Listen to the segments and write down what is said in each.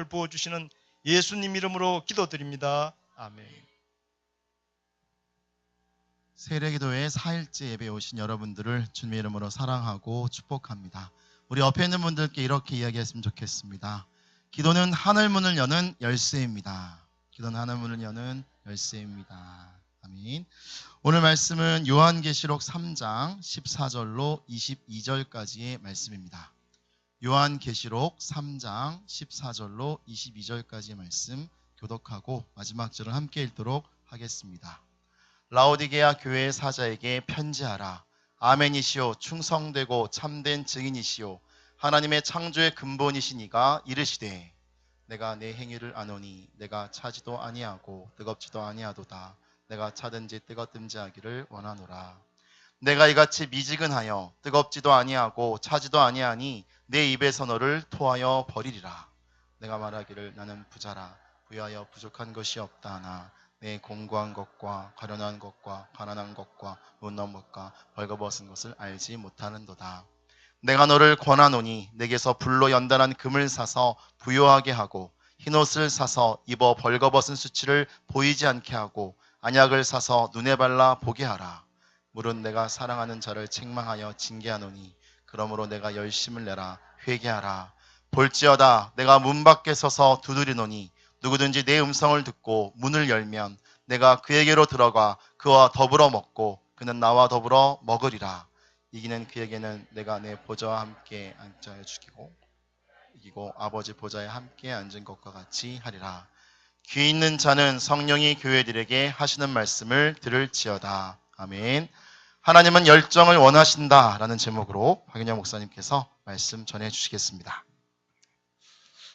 부어주시는 예수님 이름으로 기도드립니다. 아멘. 세례기도회 4일째 예배에 오신 여러분들을 주님의 이름으로 사랑하고 축복합니다. 우리 옆에 있는 분들께 이렇게 이야기했으면 좋겠습니다. 기도는 하늘문을 여는 열쇠입니다. 기도는 하늘문을 여는 열쇠입니다. 아멘. 오늘 말씀은 요한계시록 3장 14절로 22절까지의 말씀입니다. 요한계시록 3장 14절로 22절까지의 말씀 교독하고 마지막 절을 함께 읽도록 하겠습니다. 라오디게아 교회의 사자에게 편지하라. 아멘이시오, 충성되고 참된 증인이시오, 하나님의 창조의 근본이시니가 이르시되, 내가 내 행위를 아노니 내가 차지도 아니하고 뜨겁지도 아니하도다. 내가 차든지 뜨겁든지 하기를 원하노라. 내가 이같이 미지근하여 뜨겁지도 아니하고 차지도 아니하니 내 입에서 너를 토하여 버리리라. 내가 말하기를 나는 부자라, 부여하여 부족한 것이 없다 하나 내 공고한 것과 가련한 것과 가난한 것과 못 넘은 것과 벌거벗은 것을 알지 못하는도다. 내가 너를 권하노니 내게서 불로 연단한 금을 사서 부요하게 하고 흰옷을 사서 입어 벌거벗은 수치를 보이지 않게 하고 안약을 사서 눈에 발라 보게 하라. 물은 내가 사랑하는 자를 책망하여 징계하노니 그러므로 내가 열심을 내라. 회개하라. 볼지어다 내가 문 밖에 서서 두드리노니 누구든지 내 음성을 듣고 문을 열면 내가 그에게로 들어가 그와 더불어 먹고 그는 나와 더불어 먹으리라. 이기는 그에게는 내가 내 보좌와 함께 앉게 하여 주기고 이기고 아버지 보좌에 함께 앉은 것과 같이 하리라. 귀 있는 자는 성령이 교회들에게 하시는 말씀을 들을지어다. 아멘. 하나님은 열정을 원하신다라는 제목으로 박윤영 목사님께서 말씀 전해 주시겠습니다.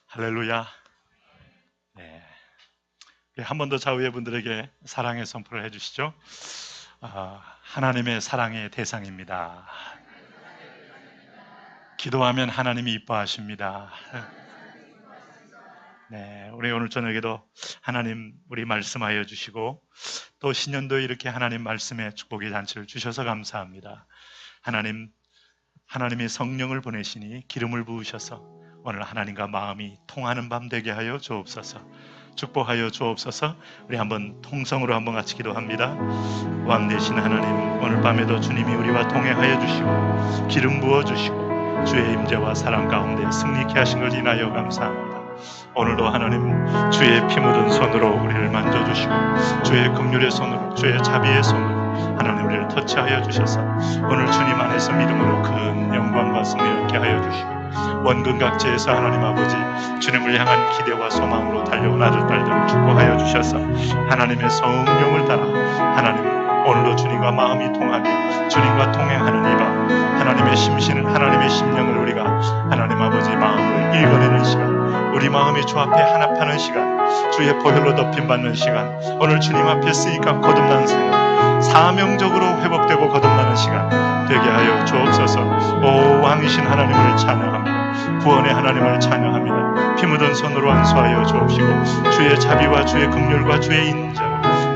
할렐루야. 네. 한 번 더 좌우의 분들에게 사랑의 선포를 해주시죠. 하나님의 사랑의 대상입니다. 기도하면 하나님이 이뻐하십니다. 네, 우리 오늘 저녁에도 하나님 우리 말씀하여 주시고 또 신년도에 이렇게 하나님 말씀의 축복의 잔치를 주셔서 감사합니다. 하나님이 성령을 보내시니 기름을 부으셔서 오늘 하나님과 마음이 통하는 밤 되게 하여 주옵소서. 축복하여 주옵소서. 우리 한번 통성으로 한번 같이 기도합니다. 왕 되신 하나님, 오늘 밤에도 주님이 우리와 동행하여 주시고 기름 부어 주시고 주의 임재와 사랑 가운데 승리케 하신 걸 인하여 감사합니다. 오늘도 하나님 주의 피 묻은 손으로 우리를 만져주시고 주의 긍휼의 손으로 주의 자비의 손으로 하나님 우리를 터치하여 주셔서 오늘 주님 안에서 믿음으로 큰 영광과 승리를 얻게 하여 주시고 원근각지에서 하나님 아버지 주님을 향한 기대와 소망으로 달려온 아들 딸들을 축복하여 주셔서 하나님의 성령을 따라 하나님 오늘도 주님과 마음이 통하게 주님과 동행하는 이밤 하나님의 심신은 하나님의 심령을 우리가 하나님 아버지 마음을 읽어내는 시간, 우리 마음이 주 앞에 하나 파는 시간, 주의 보혈로 덮임받는 시간, 오늘 주님 앞에 쓰니까 거듭나는 생각, 사명적으로 회복되고 거듭나는 시간 되게 하여 주옵소서. 오 왕이신 하나님을 찬양합니다. 구원의 하나님을 찬양합니다. 피 묻은 손으로 안수하여 주옵시고 주의 자비와 주의 긍휼과 주의 인자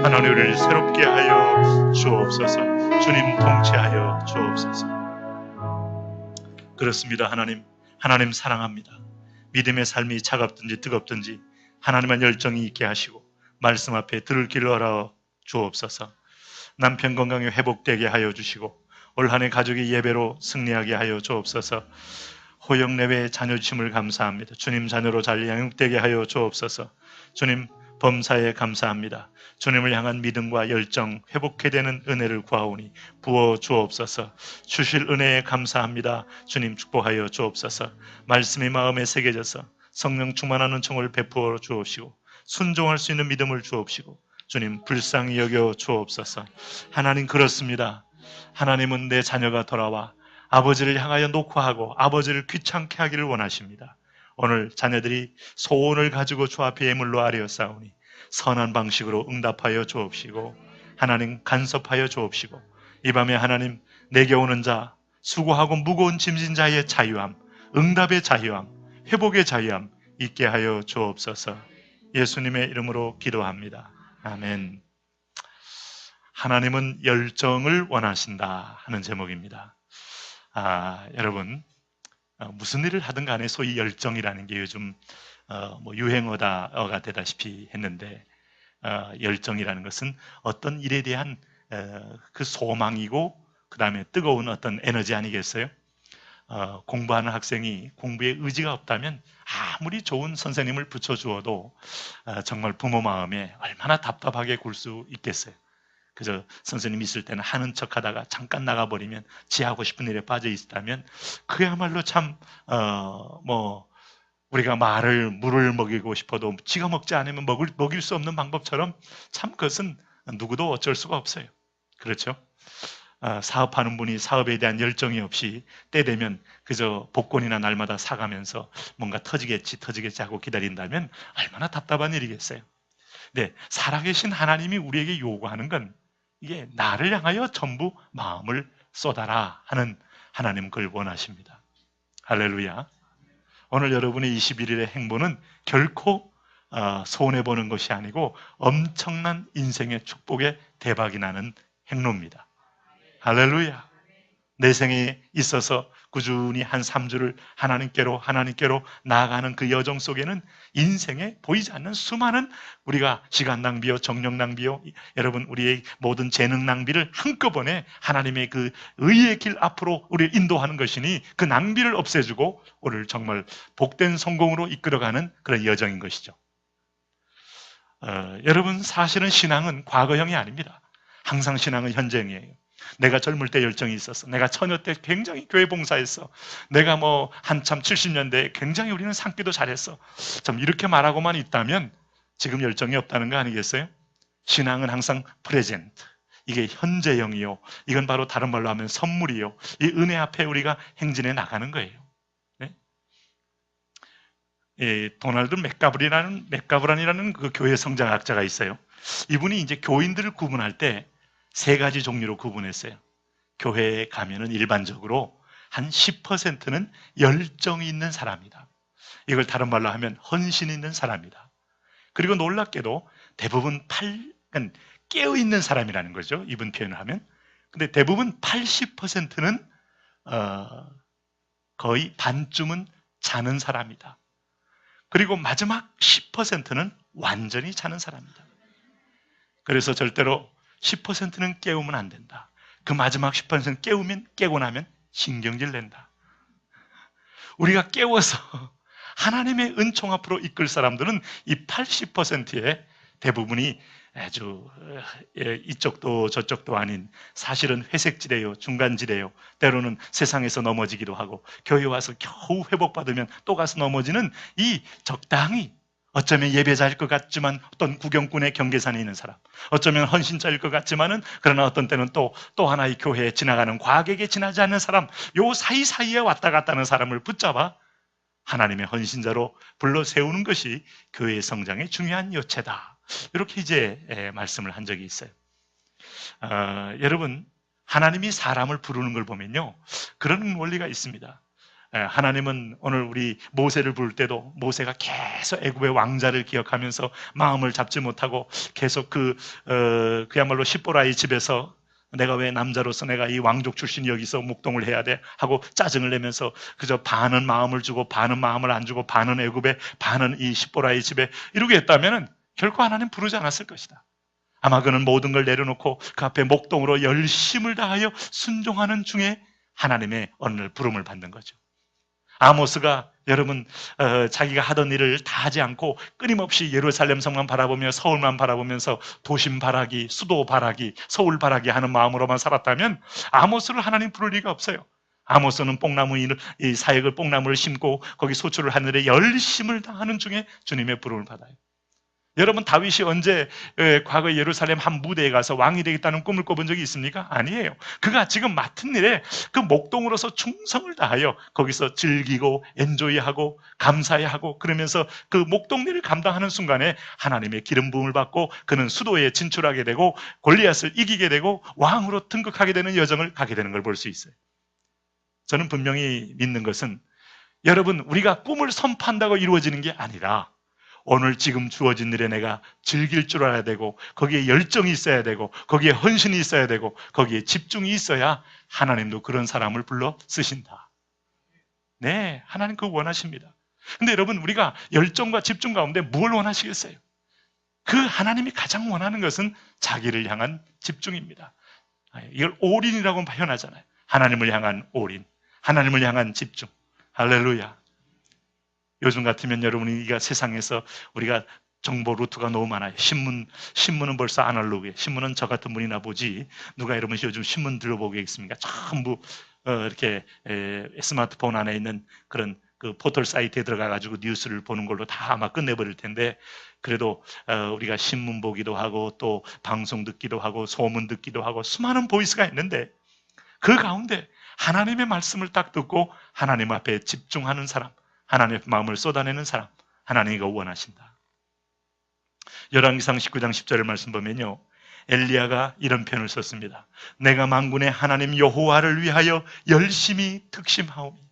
하나님 우리를 새롭게 하여 주옵소서. 주님 통치하여 주옵소서. 그렇습니다. 하나님 사랑합니다. 믿음의 삶이 차갑든지 뜨겁든지 하나님의 열정이 있게 하시고 말씀 앞에 들을 길을 열어 주옵소서. 남편 건강이 회복되게 하여 주시고 올 한 해 가족의 예배로 승리하게 하여 주옵소서. 호영내외의 자녀 주심을 감사합니다. 주님 자녀로 잘 양육되게 하여 주옵소서. 주님 범사에 감사합니다. 주님을 향한 믿음과 열정 회복해 되는 은혜를 구하오니 부어 주옵소서. 주실 은혜에 감사합니다. 주님 축복하여 주옵소서. 말씀이 마음에 새겨져서 성령 충만하는 총을 베푸어 주옵시고 순종할 수 있는 믿음을 주옵시고 주님 불쌍히 여겨 주옵소서. 하나님 그렇습니다. 하나님은 내 자녀가 돌아와 아버지를 향하여 녹화하고 아버지를 귀찮게 하기를 원하십니다. 오늘 자녀들이 소원을 가지고 주 앞에 예물로 아뢰었사오니 선한 방식으로 응답하여 주옵시고 하나님 간섭하여 주옵시고 이 밤에 하나님 내게 오는 자 수고하고 무거운 짐진 자의 자유함, 응답의 자유함, 회복의 자유함 있게 하여 주옵소서. 예수님의 이름으로 기도합니다. 아멘. 하나님은 열정을 원하신다 하는 제목입니다. 여러분 무슨 일을 하든 간에 소위 열정이라는 게 요즘 뭐 유행어가 되다시피 했는데 열정이라는 것은 어떤 일에 대한 그 소망이고 그 다음에 뜨거운 어떤 에너지 아니겠어요? 공부하는 학생이 공부에 의지가 없다면 아무리 좋은 선생님을 붙여주어도 정말 부모 마음에 얼마나 답답하게 굴 수 있겠어요. 그저 선생님 있을 때는 하는 척하다가 잠깐 나가버리면 지 하고 싶은 일에 빠져 있다면 그야말로 참 우리가 물을 먹이고 싶어도 지가 먹지 않으면 먹일 수 없는 방법처럼 참 그것은 누구도 어쩔 수가 없어요. 그렇죠? 사업하는 분이 사업에 대한 열정이 없이 때 되면 그저 복권이나 날마다 사가면서 뭔가 터지겠지 하고 기다린다면 얼마나 답답한 일이겠어요. 네, 살아계신 하나님이 우리에게 요구하는 건 이게 나를 향하여 전부 마음을 쏟아라 하는 하나님 그걸 원하십니다. 할렐루야. 오늘 여러분의 21일의 행보는 결코 손해보는 것이 아니고 엄청난 인생의 축복의 대박이 나는 행로입니다. 할렐루야. 내 생에 있어서 꾸준히 한 3주를 하나님께로 나아가는 그 여정 속에는 인생에 보이지 않는 수많은 우리가 시간 낭비요, 정력 낭비요, 여러분 우리의 모든 재능 낭비를 한꺼번에 하나님의 그 의의 길 앞으로 우리를 인도하는 것이니 그 낭비를 없애주고 우리를 정말 복된 성공으로 이끌어가는 그런 여정인 것이죠. 여러분 사실은 신앙은 과거형이 아닙니다. 항상 신앙은 현재형이에요. 내가 젊을 때 열정이 있었어. 내가 처녀 때 굉장히 교회 봉사했어. 내가 한참 70년대에 굉장히 우리는 상기도 잘했어. 좀 이렇게 말하고만 있다면 지금 열정이 없다는 거 아니겠어요? 신앙은 항상 프레젠트. 이게 현재형이요. 이건 바로 다른 말로 하면 선물이요. 이 은혜 앞에 우리가 행진해 나가는 거예요. 네? 도널드 맥가브란이라는 그 교회 성장학자가 있어요. 이분이 이제 교인들을 구분할 때 3가지 종류로 구분했어요. 교회에 가면은 일반적으로 한 10%는 열정이 있는 사람이다. 이걸 다른 말로 하면 헌신 있는 사람이다. 그리고 놀랍게도 대부분 깨어있는 사람이라는 거죠. 이분 표현을 하면. 근데 대부분 80%는 거의 반쯤은 자는 사람이다. 그리고 마지막 10%는 완전히 자는 사람이다. 그래서 절대로 10%는 깨우면 안 된다. 그 마지막 10%는 깨고 나면 신경질 낸다. 우리가 깨워서 하나님의 은총 앞으로 이끌 사람들은 이 80%의 대부분이 아주 이쪽도 저쪽도 아닌 사실은 회색지대요, 중간지대요. 때로는 세상에서 넘어지기도 하고 교회 와서 겨우 회복받으면 또 가서 넘어지는 이 적당히 어쩌면 예배자일 것 같지만 어떤 구경꾼의 경계선에 있는 사람, 어쩌면 헌신자일 것 같지만은 그러나 어떤 때는 또 하나의 교회에 지나가는 과객에 지나지 않는 사람, 요 사이사이에 왔다 갔다 하는 사람을 붙잡아 하나님의 헌신자로 불러 세우는 것이 교회의 성장의 중요한 요체다. 이렇게 이제 말씀을 한 적이 있어요. 여러분, 하나님이 사람을 부르는 걸 보면요, 그런 원리가 있습니다. 하나님은 오늘 우리 모세를 부를 때도 모세가 계속 애굽의 왕자를 기억하면서 마음을 잡지 못하고 계속 그야말로 십보라의 집에서 내가 왜 남자로서 내가 이 왕족 출신이 여기서 목동을 해야 돼? 하고 짜증을 내면서 그저 반은 마음을 주고 반은 마음을 안 주고 반은 애굽에 반은 이 십보라의 집에 이러게 했다면 결코 하나님 부르지 않았을 것이다. 아마 그는 모든 걸 내려놓고 그 앞에 목동으로 열심을 다하여 순종하는 중에 하나님의 어느 날 부름을 받는 거죠. 아모스가 여러분 자기가 하던 일을 다 하지 않고 끊임없이 예루살렘 성만 바라보며 서울만 바라보면서 도심 바라기, 수도 바라기, 서울 바라기 하는 마음으로만 살았다면 아모스를 하나님 부를 리가 없어요. 아모스는 이 사역을 뽕나무를 심고 거기 소출을 하늘에 열심을 다하는 중에 주님의 부름을 받아요. 여러분 다윗이 언제 과거 예루살렘 한 무대에 가서 왕이 되겠다는 꿈을 꿔본 적이 있습니까? 아니에요. 그가 지금 맡은 일에 그 목동으로서 충성을 다하여 거기서 즐기고 엔조이하고 감사해하고 그러면서 그 목동 일을 감당하는 순간에 하나님의 기름 부음을 받고 그는 수도에 진출하게 되고 골리앗을 이기게 되고 왕으로 등극하게 되는 여정을 가게 되는 걸 볼 수 있어요. 저는 분명히 믿는 것은 여러분 우리가 꿈을 선포한다고 이루어지는 게 아니라 오늘 지금 주어진 일에 내가 즐길 줄 알아야 되고 거기에 열정이 있어야 되고 거기에 헌신이 있어야 되고 거기에 집중이 있어야 하나님도 그런 사람을 불러 쓰신다. 네, 하나님 그거 원하십니다. 근데 여러분, 우리가 열정과 집중 가운데 뭘 원하시겠어요? 그 하나님이 가장 원하는 것은 자기를 향한 집중입니다. 이걸 올인이라고 표현하잖아요. 하나님을 향한 올인, 하나님을 향한 집중. 할렐루야. 요즘 같으면 여러분이 세상에서 우리가 정보 루트가 너무 많아요. 신문은 벌써 아날로그예요. 신문은 저 같은 분이나 보지. 누가 여러분 요즘 신문 들어보겠습니까? 전부 이렇게 스마트폰 안에 있는 그런 그 포털 사이트에 들어가가지고 뉴스를 보는 걸로 다 아마 끝내버릴 텐데, 그래도 우리가 신문 보기도 하고 또 방송 듣기도 하고 소문 듣기도 하고 수많은 보이스가 있는데, 그 가운데 하나님의 말씀을 딱 듣고 하나님 앞에 집중하는 사람, 하나님의 마음을 쏟아내는 사람, 하나님이 이거 원하신다. 열왕기상 19장 10절을 말씀 보면요, 엘리야가 이런 표현을 썼습니다. 내가 만군의 하나님 여호와를 위하여 열심히 특심하오니.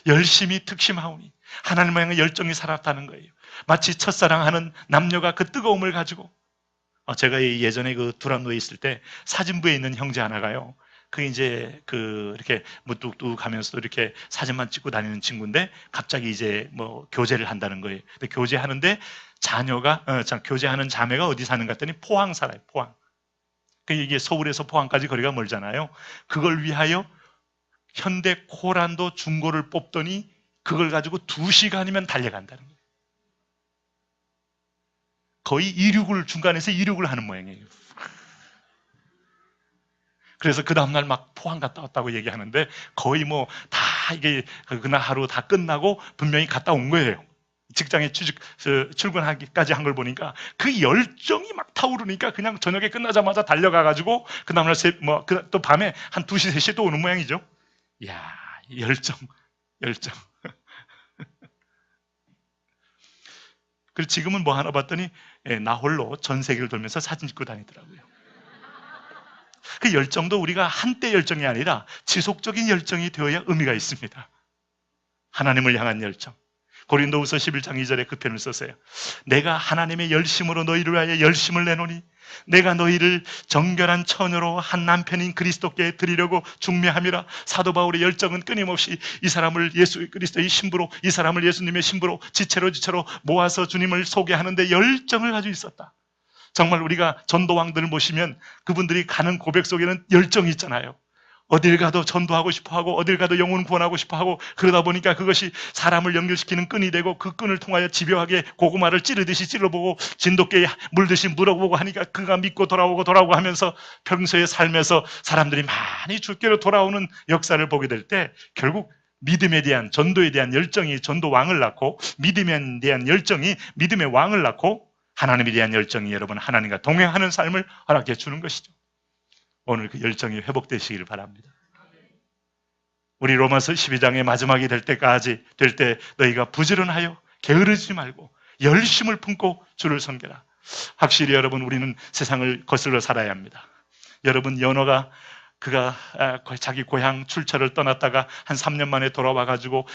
열심히 특심하오니. 하나님을 향해 열정이 살았다는 거예요. 마치 첫사랑하는 남녀가 그 뜨거움을 가지고, 제가 예전에 그 두란노에 있을 때 사진부에 있는 형제 하나가요, 그 이제 이렇게 무뚝뚝 하면서도 이렇게 사진만 찍고 다니는 친구인데, 갑자기 이제 뭐 교제를 한다는 거예요. 근데 교제하는데 자녀가, 교제하는 자매가 어디 사는가 했더니 포항 살아요, 포항. 이게 서울에서 포항까지 거리가 멀잖아요. 그걸 위하여 현대 코란도 중고를 뽑더니 그걸 가지고 2시간이면 달려간다는 거예요. 거의 중간에서 이륙을 하는 모양이에요. 그래서 그 다음날 막 포항 갔다 왔다고 얘기하는데, 거의 뭐 다 이게 그날 하루 다 끝나고 분명히 갔다 온 거예요. 직장에 출근하기까지 한 걸 보니까 그 열정이 막 타오르니까 그냥 저녁에 끝나자마자 달려가가지고 그 다음날 또 밤에 한 2시, 3시에 또 오는 모양이죠. 이야, 열정. 그리고 지금은 뭐 하나 봤더니 나 홀로 전 세계를 돌면서 사진 찍고 다니더라고요. 그 열정도 우리가 한때 열정이 아니라 지속적인 열정이 되어야 의미가 있습니다. 하나님을 향한 열정. 고린도후서 11장 2절에 그 표현을 썼어요. 내가 하나님의 열심으로 너희를 위하여 열심을 내노니 내가 너희를 정결한 처녀로 한 남편인 그리스도께 드리려고 중매함이라. 사도 바울의 열정은 끊임없이 이 사람을 예수 그리스도의 신부로, 이 사람을 예수님의 신부로 지체로 모아서 주님을 소개하는데 열정을 가지고 있었다. 정말 우리가 전도왕들을 보시면 그분들이 가는 고백 속에는 열정이 있잖아요. 어딜 가도 전도하고 싶어하고 어딜 가도 영혼 구원하고 싶어하고, 그러다 보니까 그것이 사람을 연결시키는 끈이 되고, 그 끈을 통하여 집요하게 고구마를 찌르듯이 찔러보고 진돗개에 물듯이 물어보고 하니까 그가 믿고 돌아오고 하면서 평소의 삶에서 사람들이 많이 주께로 돌아오는 역사를 보게 될 때, 결국 믿음에 대한, 전도에 대한 열정이 전도왕을 낳고, 믿음에 대한 열정이 믿음의 왕을 낳고, 하나님에 대한 열정이 여러분 하나님과 동행하는 삶을 허락해 주는 것이죠. 오늘 그 열정이 회복되시길 바랍니다. 우리 로마서 12장의 마지막이 될 때 너희가 부지런하여 게으르지 말고 열심을 품고 주를 섬겨라. 확실히 여러분, 우리는 세상을 거슬러 살아야 합니다. 여러분, 연호가 그가 자기 고향 출처를 떠났다가 한 3년 만에 돌아와가지고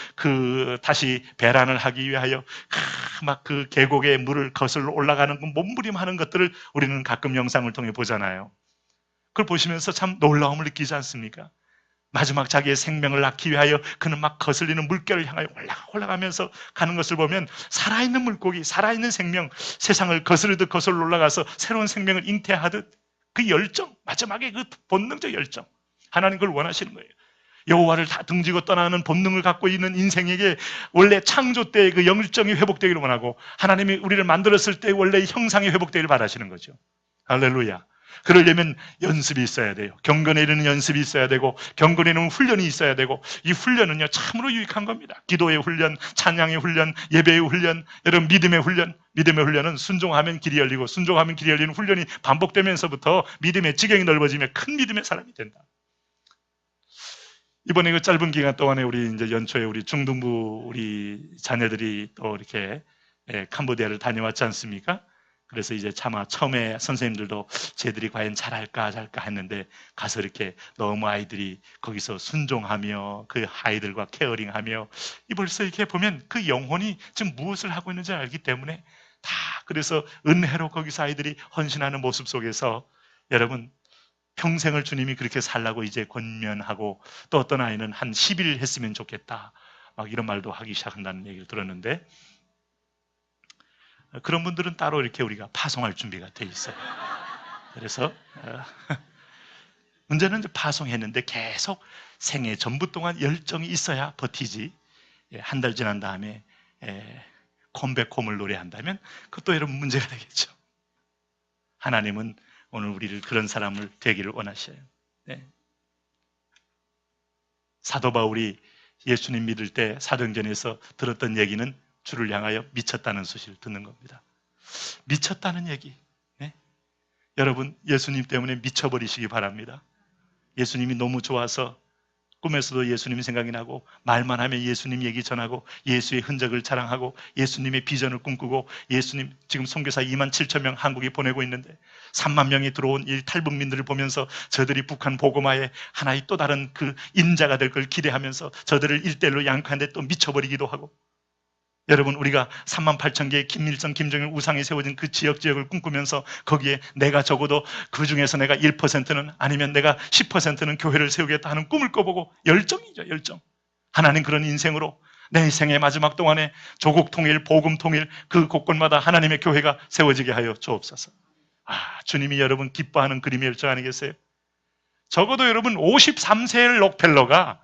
다시 배란을 하기 위하여 막 그 계곡의 물을 거슬러 올라가는 몸부림하는 것들을 우리는 가끔 영상을 통해 보잖아요. 그걸 보시면서 참 놀라움을 느끼지 않습니까? 마지막 자기의 생명을 낳기 위하여 그는 막 거슬리는 물결을 향하여 올라가면서 가는 것을 보면, 살아있는 물고기, 살아있는 생명, 세상을 거스르듯 거슬러 올라가서 새로운 생명을 잉태하듯 그 열정, 마지막에 그 본능적 열정, 하나님 그걸 원하시는 거예요. 여호와를 다 등지고 떠나는 본능을 갖고 있는 인생에게 원래 창조 때의 그 열정이 회복되기를 원하고, 하나님이 우리를 만들었을 때 원래 형상이 회복되기를 바라시는 거죠. 할렐루야. 그러려면 연습이 있어야 돼요. 경건에 이르는 연습이 있어야 되고, 경건에 이르는 훈련이 있어야 되고, 이 훈련은요 참으로 유익한 겁니다. 기도의 훈련, 찬양의 훈련, 예배의 훈련, 여러분 믿음의 훈련. 믿음의 훈련은 순종하면 길이 열리고, 순종하면 길이 열리는 훈련이 반복되면서부터 믿음의 지경이 넓어지며 큰 믿음의 사람이 된다. 이번에 그 짧은 기간 동안에 우리 이제 연초에 우리 중등부 우리 자녀들이 또 이렇게 캄보디아를 다녀왔지 않습니까? 그래서 이제 차마 처음에 선생님들도 쟤들이 과연 잘할까 했는데, 가서 이렇게 너무 아이들이 거기서 순종하며 그 아이들과 케어링하며, 벌써 이렇게 보면 그 영혼이 지금 무엇을 하고 있는지 알기 때문에 다, 그래서 은혜로 거기서 아이들이 헌신하는 모습 속에서 여러분 평생을 주님이 그렇게 살라고 이제 권면하고, 또 어떤 아이는 한 10일 했으면 좋겠다, 막 이런 말도 하기 시작한다는 얘기를 들었는데, 그런 분들은 따로 이렇게 우리가 파송할 준비가 돼 있어요. 그래서 문제는 이제 파송했는데 계속 생애 전부 동안 열정이 있어야 버티지. 한 달 지난 다음에 컴백홈을 노래한다면 그것도 여러분 문제가 되겠죠. 하나님은 오늘 우리를 그런 사람을 되기를 원하셔요. 네. 사도 바울이 예수님 믿을 때 사도행전에서 들었던 얘기는 주를 향하여 미쳤다는 소식을 듣는 겁니다. 미쳤다는 얘기. 네? 여러분, 예수님 때문에 미쳐버리시기 바랍니다. 예수님이 너무 좋아서 꿈에서도 예수님 생각이 나고, 말만 하면 예수님 얘기 전하고, 예수의 흔적을 자랑하고, 예수님의 비전을 꿈꾸고, 예수님 지금 선교사 2만 7천 명 한국에 보내고 있는데 3만 명이 들어온 이 탈북민들을 보면서 저들이 북한 보고마에 하나의 또 다른 그 인자가 될 걸 기대하면서 저들을 일대일로 양육하는데 또 미쳐버리기도 하고, 여러분, 우리가 3만 8천 개의 김일성, 김정일 우상이 세워진 그 지역을 꿈꾸면서 거기에 내가 적어도 그 중에서 내가 1%는 아니면 내가 10%는 교회를 세우겠다 하는 꿈을 꿔보고, 열정이죠, 열정. 하나님 그런 인생으로 내 생의 마지막 동안에 조국 통일, 복음 통일, 그 곳곳마다 하나님의 교회가 세워지게 하여 주옵소서. 주님이 여러분 기뻐하는 그림의 열정 아니겠어요? 적어도 여러분 53세의 록펠러가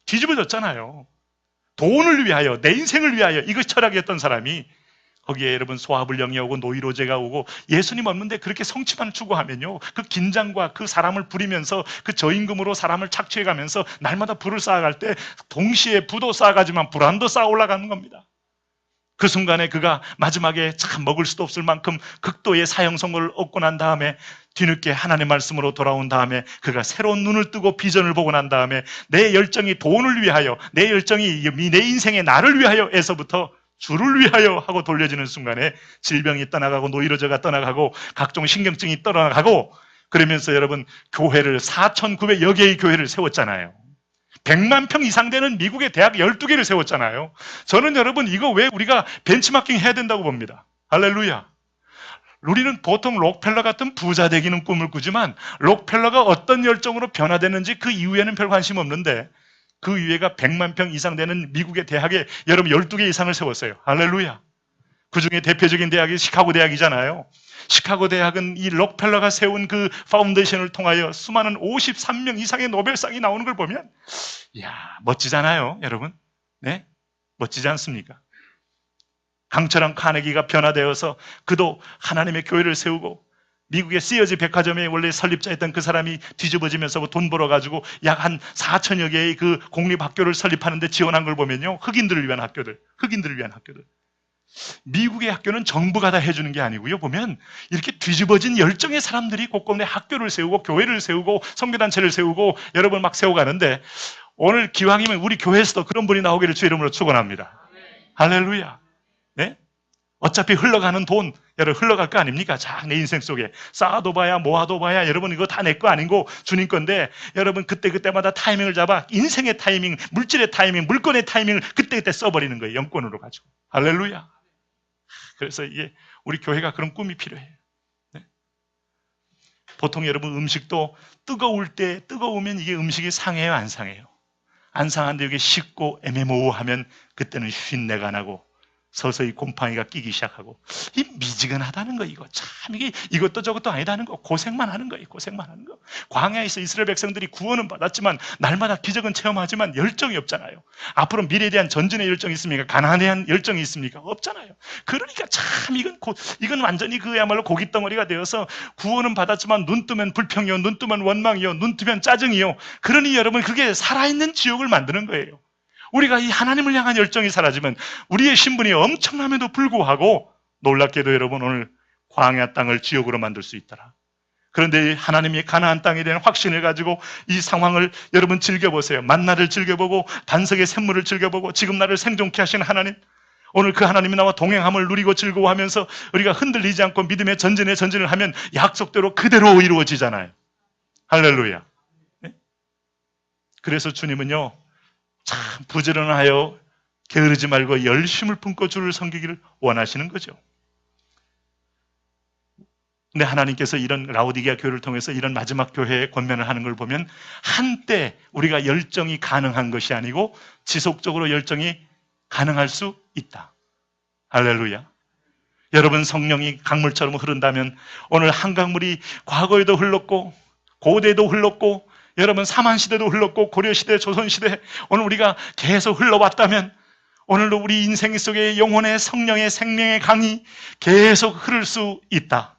뒤집어졌잖아요. 돈을 위하여, 내 인생을 위하여, 이것이 철학이었던 사람이 거기에 여러분 소아불령이 오고 노이로제가 오고 예수님 없는데 그렇게 성취만 추구하면요, 그 긴장과 그 사람을 부리면서 그 저임금으로 사람을 착취해가면서 날마다 불을 쌓아갈 때 동시에 부도 쌓아가지만 불안도 쌓아 올라가는 겁니다. 그 순간에 그가 마지막에 참 먹을 수도 없을 만큼 극도의 사형 선고를 얻고 난 다음에 뒤늦게 하나님의 말씀으로 돌아온 다음에 그가 새로운 눈을 뜨고 비전을 보고 난 다음에 내 열정이 돈을 위하여, 내 열정이 내 인생의 나를 위하여에서부터 주를 위하여 하고 돌려지는 순간에 질병이 떠나가고 노이로제가 떠나가고 각종 신경증이 떠나가고, 그러면서 여러분 교회를 4,900여 개의 교회를 세웠잖아요. 100만 평 이상 되는 미국의 대학 12개를 세웠잖아요. 저는 여러분 이거 왜 우리가 벤치마킹 해야 된다고 봅니다. 할렐루야. 우리는 보통 록펠러 같은 부자 되기는 꿈을 꾸지만 록펠러가 어떤 열정으로 변화되는지 그 이후에는 별 관심 없는데, 그 이후에가 100만 평 이상 되는 미국의 대학에 여러분 12개 이상을 세웠어요. 할렐루야. 그 중에 대표적인 대학이 시카고 대학이잖아요. 시카고 대학은 이 록펠러가 세운 그 파운데이션을 통하여 수많은 53명 이상의 노벨상이 나오는 걸 보면, 이야, 멋지잖아요, 여러분. 네? 멋지지 않습니까? 강철한 카네기가 변화되어서 그도 하나님의 교회를 세우고, 미국의 시어즈 백화점의 원래 설립자였던 그 사람이 뒤집어지면서 돈 벌어가지고 약 한 4천여 개의 그 공립학교를 설립하는데 지원한 걸 보면요, 흑인들을 위한 학교들. 미국의 학교는 정부가 다 해주는 게 아니고요, 보면 이렇게 뒤집어진 열정의 사람들이 곳곳에 학교를 세우고 교회를 세우고 선교단체를 세우고 여러분 막 세워가는데, 오늘 기왕이면 우리 교회에서도 그런 분이 나오기를 주 이름으로 축원합니다. 할렐루야. 네? 어차피 흘러가는 돈, 여러분 흘러갈 거 아닙니까? 자, 내 인생 속에 쌓아도 봐야 모아도 봐야 여러분 이거 다 내 거 아니고 주님 건데, 여러분 그때마다 타이밍을 잡아 인생의 타이밍, 물질의 타이밍, 물건의 타이밍을 그때 써버리는 거예요. 영권으로 가지고. 할렐루야. 그래서 이게 우리 교회가 그런 꿈이 필요해요. 네? 보통 여러분 음식도 뜨거우면 이게 음식이 상해요, 안 상해요? 안 상한데 이게 식고 애매모호하면 그때는 쉰내가 나고 서서히 곰팡이가 끼기 시작하고, 이 미지근하다는 거, 이거 참 이게 이것도 저것도 아니다는 거, 고생만 하는 거예요. 고생만 하는 거. 광야에서 이스라엘 백성들이 구원은 받았지만 날마다 기적은 체험하지만 열정이 없잖아요. 앞으로 미래에 대한 전진의 열정이 있습니까? 가나안에 대한 열정이 있습니까? 없잖아요. 그러니까 참 이건 완전히 그야말로 고깃덩어리가 되어서 구원은 받았지만 눈 뜨면 불평이요, 눈 뜨면 원망이요, 눈 뜨면 짜증이요. 그러니 여러분 그게 살아있는 지옥을 만드는 거예요. 우리가 이 하나님을 향한 열정이 사라지면 우리의 신분이 엄청남에도 불구하고 놀랍게도 여러분 오늘 광야 땅을 지옥으로 만들 수 있더라. 그런데 하나님이 가나안 땅에 대한 확신을 가지고 이 상황을 여러분 즐겨보세요. 만나를 즐겨보고 반석의 샘물을 즐겨보고 지금 나를 생존케 하시는 하나님, 오늘 그 하나님이 나와 동행함을 누리고 즐거워하면서 우리가 흔들리지 않고 믿음의 전진을 하면 약속대로 그대로 이루어지잖아요. 할렐루야. 네? 그래서 주님은요, 참 부지런하여 게으르지 말고 열심을 품고 주를 섬기기를 원하시는 거죠. 근데 하나님께서 이런 라오디게아 교회를 통해서 이런 마지막 교회에 권면을 하는 걸 보면 한때 우리가 열정이 가능한 것이 아니고 지속적으로 열정이 가능할 수 있다. 할렐루야. 여러분, 성령이 강물처럼 흐른다면 오늘 한강물이 과거에도 흘렀고 고대도 흘렀고 여러분 사만시대도 흘렀고 고려시대 조선시대 오늘 우리가 계속 흘러왔다면 오늘도 우리 인생 속에 영혼의 성령의 생명의 강이 계속 흐를 수 있다.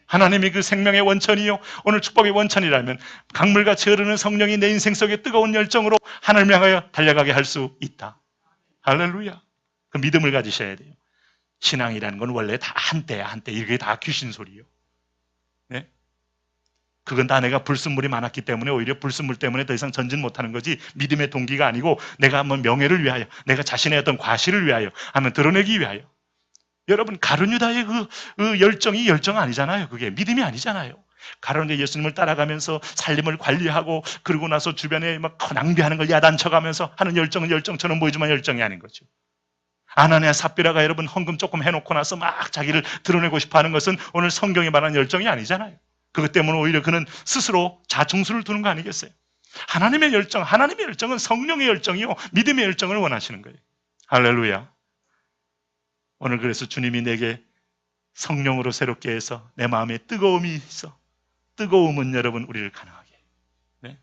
하나님이 그 생명의 원천이요 오늘 축복의 원천이라면 강물같이 흐르는 성령이 내 인생 속에 뜨거운 열정으로 하나님을 향하여 달려가게 할 수 있다. 할렐루야. 그 믿음을 가지셔야 돼요. 신앙이라는 건 원래 다 한때야, 한때. 이게 다 귀신 소리예요. 네? 그건 다 내가 불순물이 많았기 때문에 오히려 불순물 때문에 더 이상 전진 못하는 거지 믿음의 동기가 아니고 내가 한번 명예를 위하여 내가 자신의 어떤 과실을 위하여 하면 드러내기 위하여. 여러분, 가룟유다의 그 열정이 열정 아니잖아요. 그게 믿음이 아니잖아요. 가룟유다 예수님을 따라가면서 살림을 관리하고 그러고 나서 주변에 막 낭비하는 걸 야단쳐가면서 하는 열정은 열정처럼 보이지만 열정이 아닌 거죠. 아나니아 삽비라가 여러분 헌금 조금 해놓고 나서 막 자기를 드러내고 싶어하는 것은 오늘 성경에 말하는 열정이 아니잖아요. 그것 때문에 오히려 그는 스스로 자충수를 두는 거 아니겠어요? 하나님의 열정은 성령의 열정이요 믿음의 열정을 원하시는 거예요. 할렐루야. 오늘 그래서 주님이 내게 성령으로 새롭게 해서 내 마음에 뜨거움이 있어. 뜨거움은 여러분 우리를 가능하게. 네?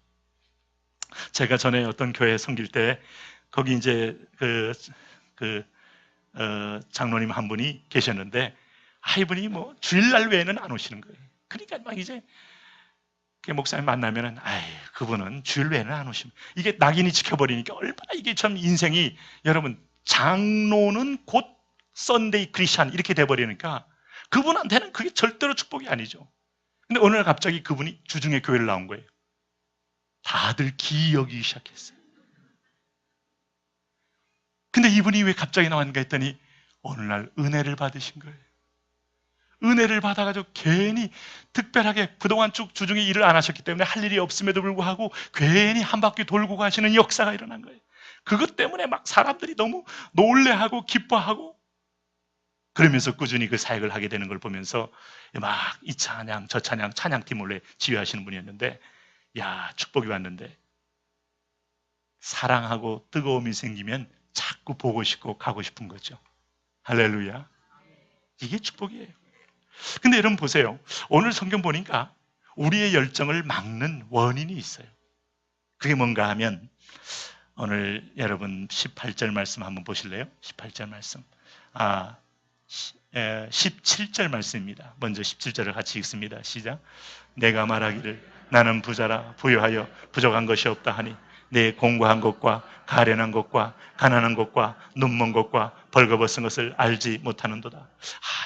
제가 전에 어떤 교회 섬길 때 거기 이제 장로님 한 분이 계셨는데 이분이 뭐 주일날 외에는 안 오시는 거예요. 그러니까 막 이제 목사님 만나면은 그분은 주일 외에는 안 오시면 이게 낙인이 지켜버리니까 얼마나 이게 참 인생이 여러분 장로는 곧 썬데이 크리스찬 이렇게 돼버리니까 그분한테는 그게 절대로 축복이 아니죠. 근데 어느 날 갑자기 그분이 주중에 교회를 나온 거예요. 다들 기여기기 시작했어요. 근데 이분이 왜 갑자기 나왔는가 했더니 어느 날 은혜를 받으신 거예요. 은혜를 받아가지고 괜히 특별하게 그동안 쭉 주중에 일을 안 하셨기 때문에 할 일이 없음에도 불구하고 괜히 한 바퀴 돌고 가시는 역사가 일어난 거예요. 그것 때문에 막 사람들이 너무 놀래하고 기뻐하고 그러면서 꾸준히 그 사역을 하게 되는 걸 보면서 막 이 찬양 저 찬양 찬양팀을 지휘하시는 분이었는데 야 축복이 왔는데 사랑하고 뜨거움이 생기면 자꾸 보고 싶고 가고 싶은 거죠. 할렐루야. 이게 축복이에요. 근데 여러분 보세요. 오늘 성경 보니까 우리의 열정을 막는 원인이 있어요. 그게 뭔가 하면 오늘 여러분 18절 말씀 한번 보실래요? 18절 말씀. 17절 말씀입니다. 먼저 17절을 같이 읽습니다. 시작. 내가 말하기를 나는 부자라 부유하여 부족한 것이 없다 하니 내 공고한 것과 가련한 것과 가난한 것과 눈먼 것과 벌거벗은 것을 알지 못하는도다.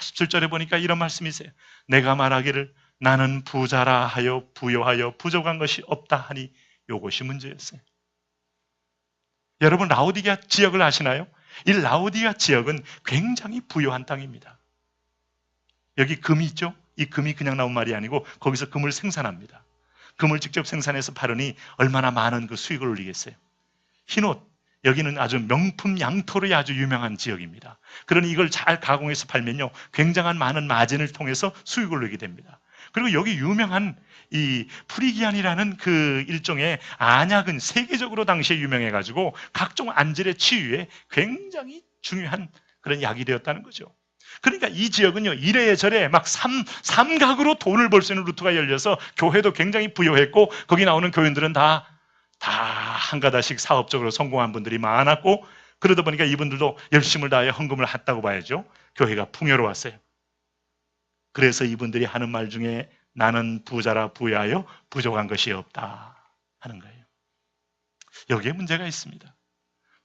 17절에 보니까 이런 말씀이 있어요. 내가 말하기를 나는 부자라 하여 부유하여 부족한 것이 없다 하니 이것이 문제였어요. 여러분 라오디게아 지역을 아시나요? 이 라오디게아 지역은 굉장히 부유한 땅입니다. 여기 금이 있죠? 이 금이 그냥 나온 말이 아니고 거기서 금을 생산합니다. 금을 직접 생산해서 팔으니 얼마나 많은 그 수익을 올리겠어요. 흰옷, 여기는 아주 명품 양토로 아주 유명한 지역입니다. 그러니 이걸 잘 가공해서 팔면요 굉장한 많은 마진을 통해서 수익을 올리게 됩니다. 그리고 여기 유명한 이 프리기안이라는 그 일종의 안약은 세계적으로 당시에 유명해가지고 각종 안질의 치유에 굉장히 중요한 그런 약이 되었다는 거죠. 그러니까 이 지역은요 이래저래 막 삼각으로 돈을 벌 수 있는 루트가 열려서 교회도 굉장히 부유했고 거기 나오는 교인들은 다 한 가닥씩 사업적으로 성공한 분들이 많았고 그러다 보니까 이분들도 열심을 다해 헌금을 했다고 봐야죠. 교회가 풍요로웠어요. 그래서 이분들이 하는 말 중에 나는 부자라 부유하여 부족한 것이 없다 하는 거예요. 여기에 문제가 있습니다.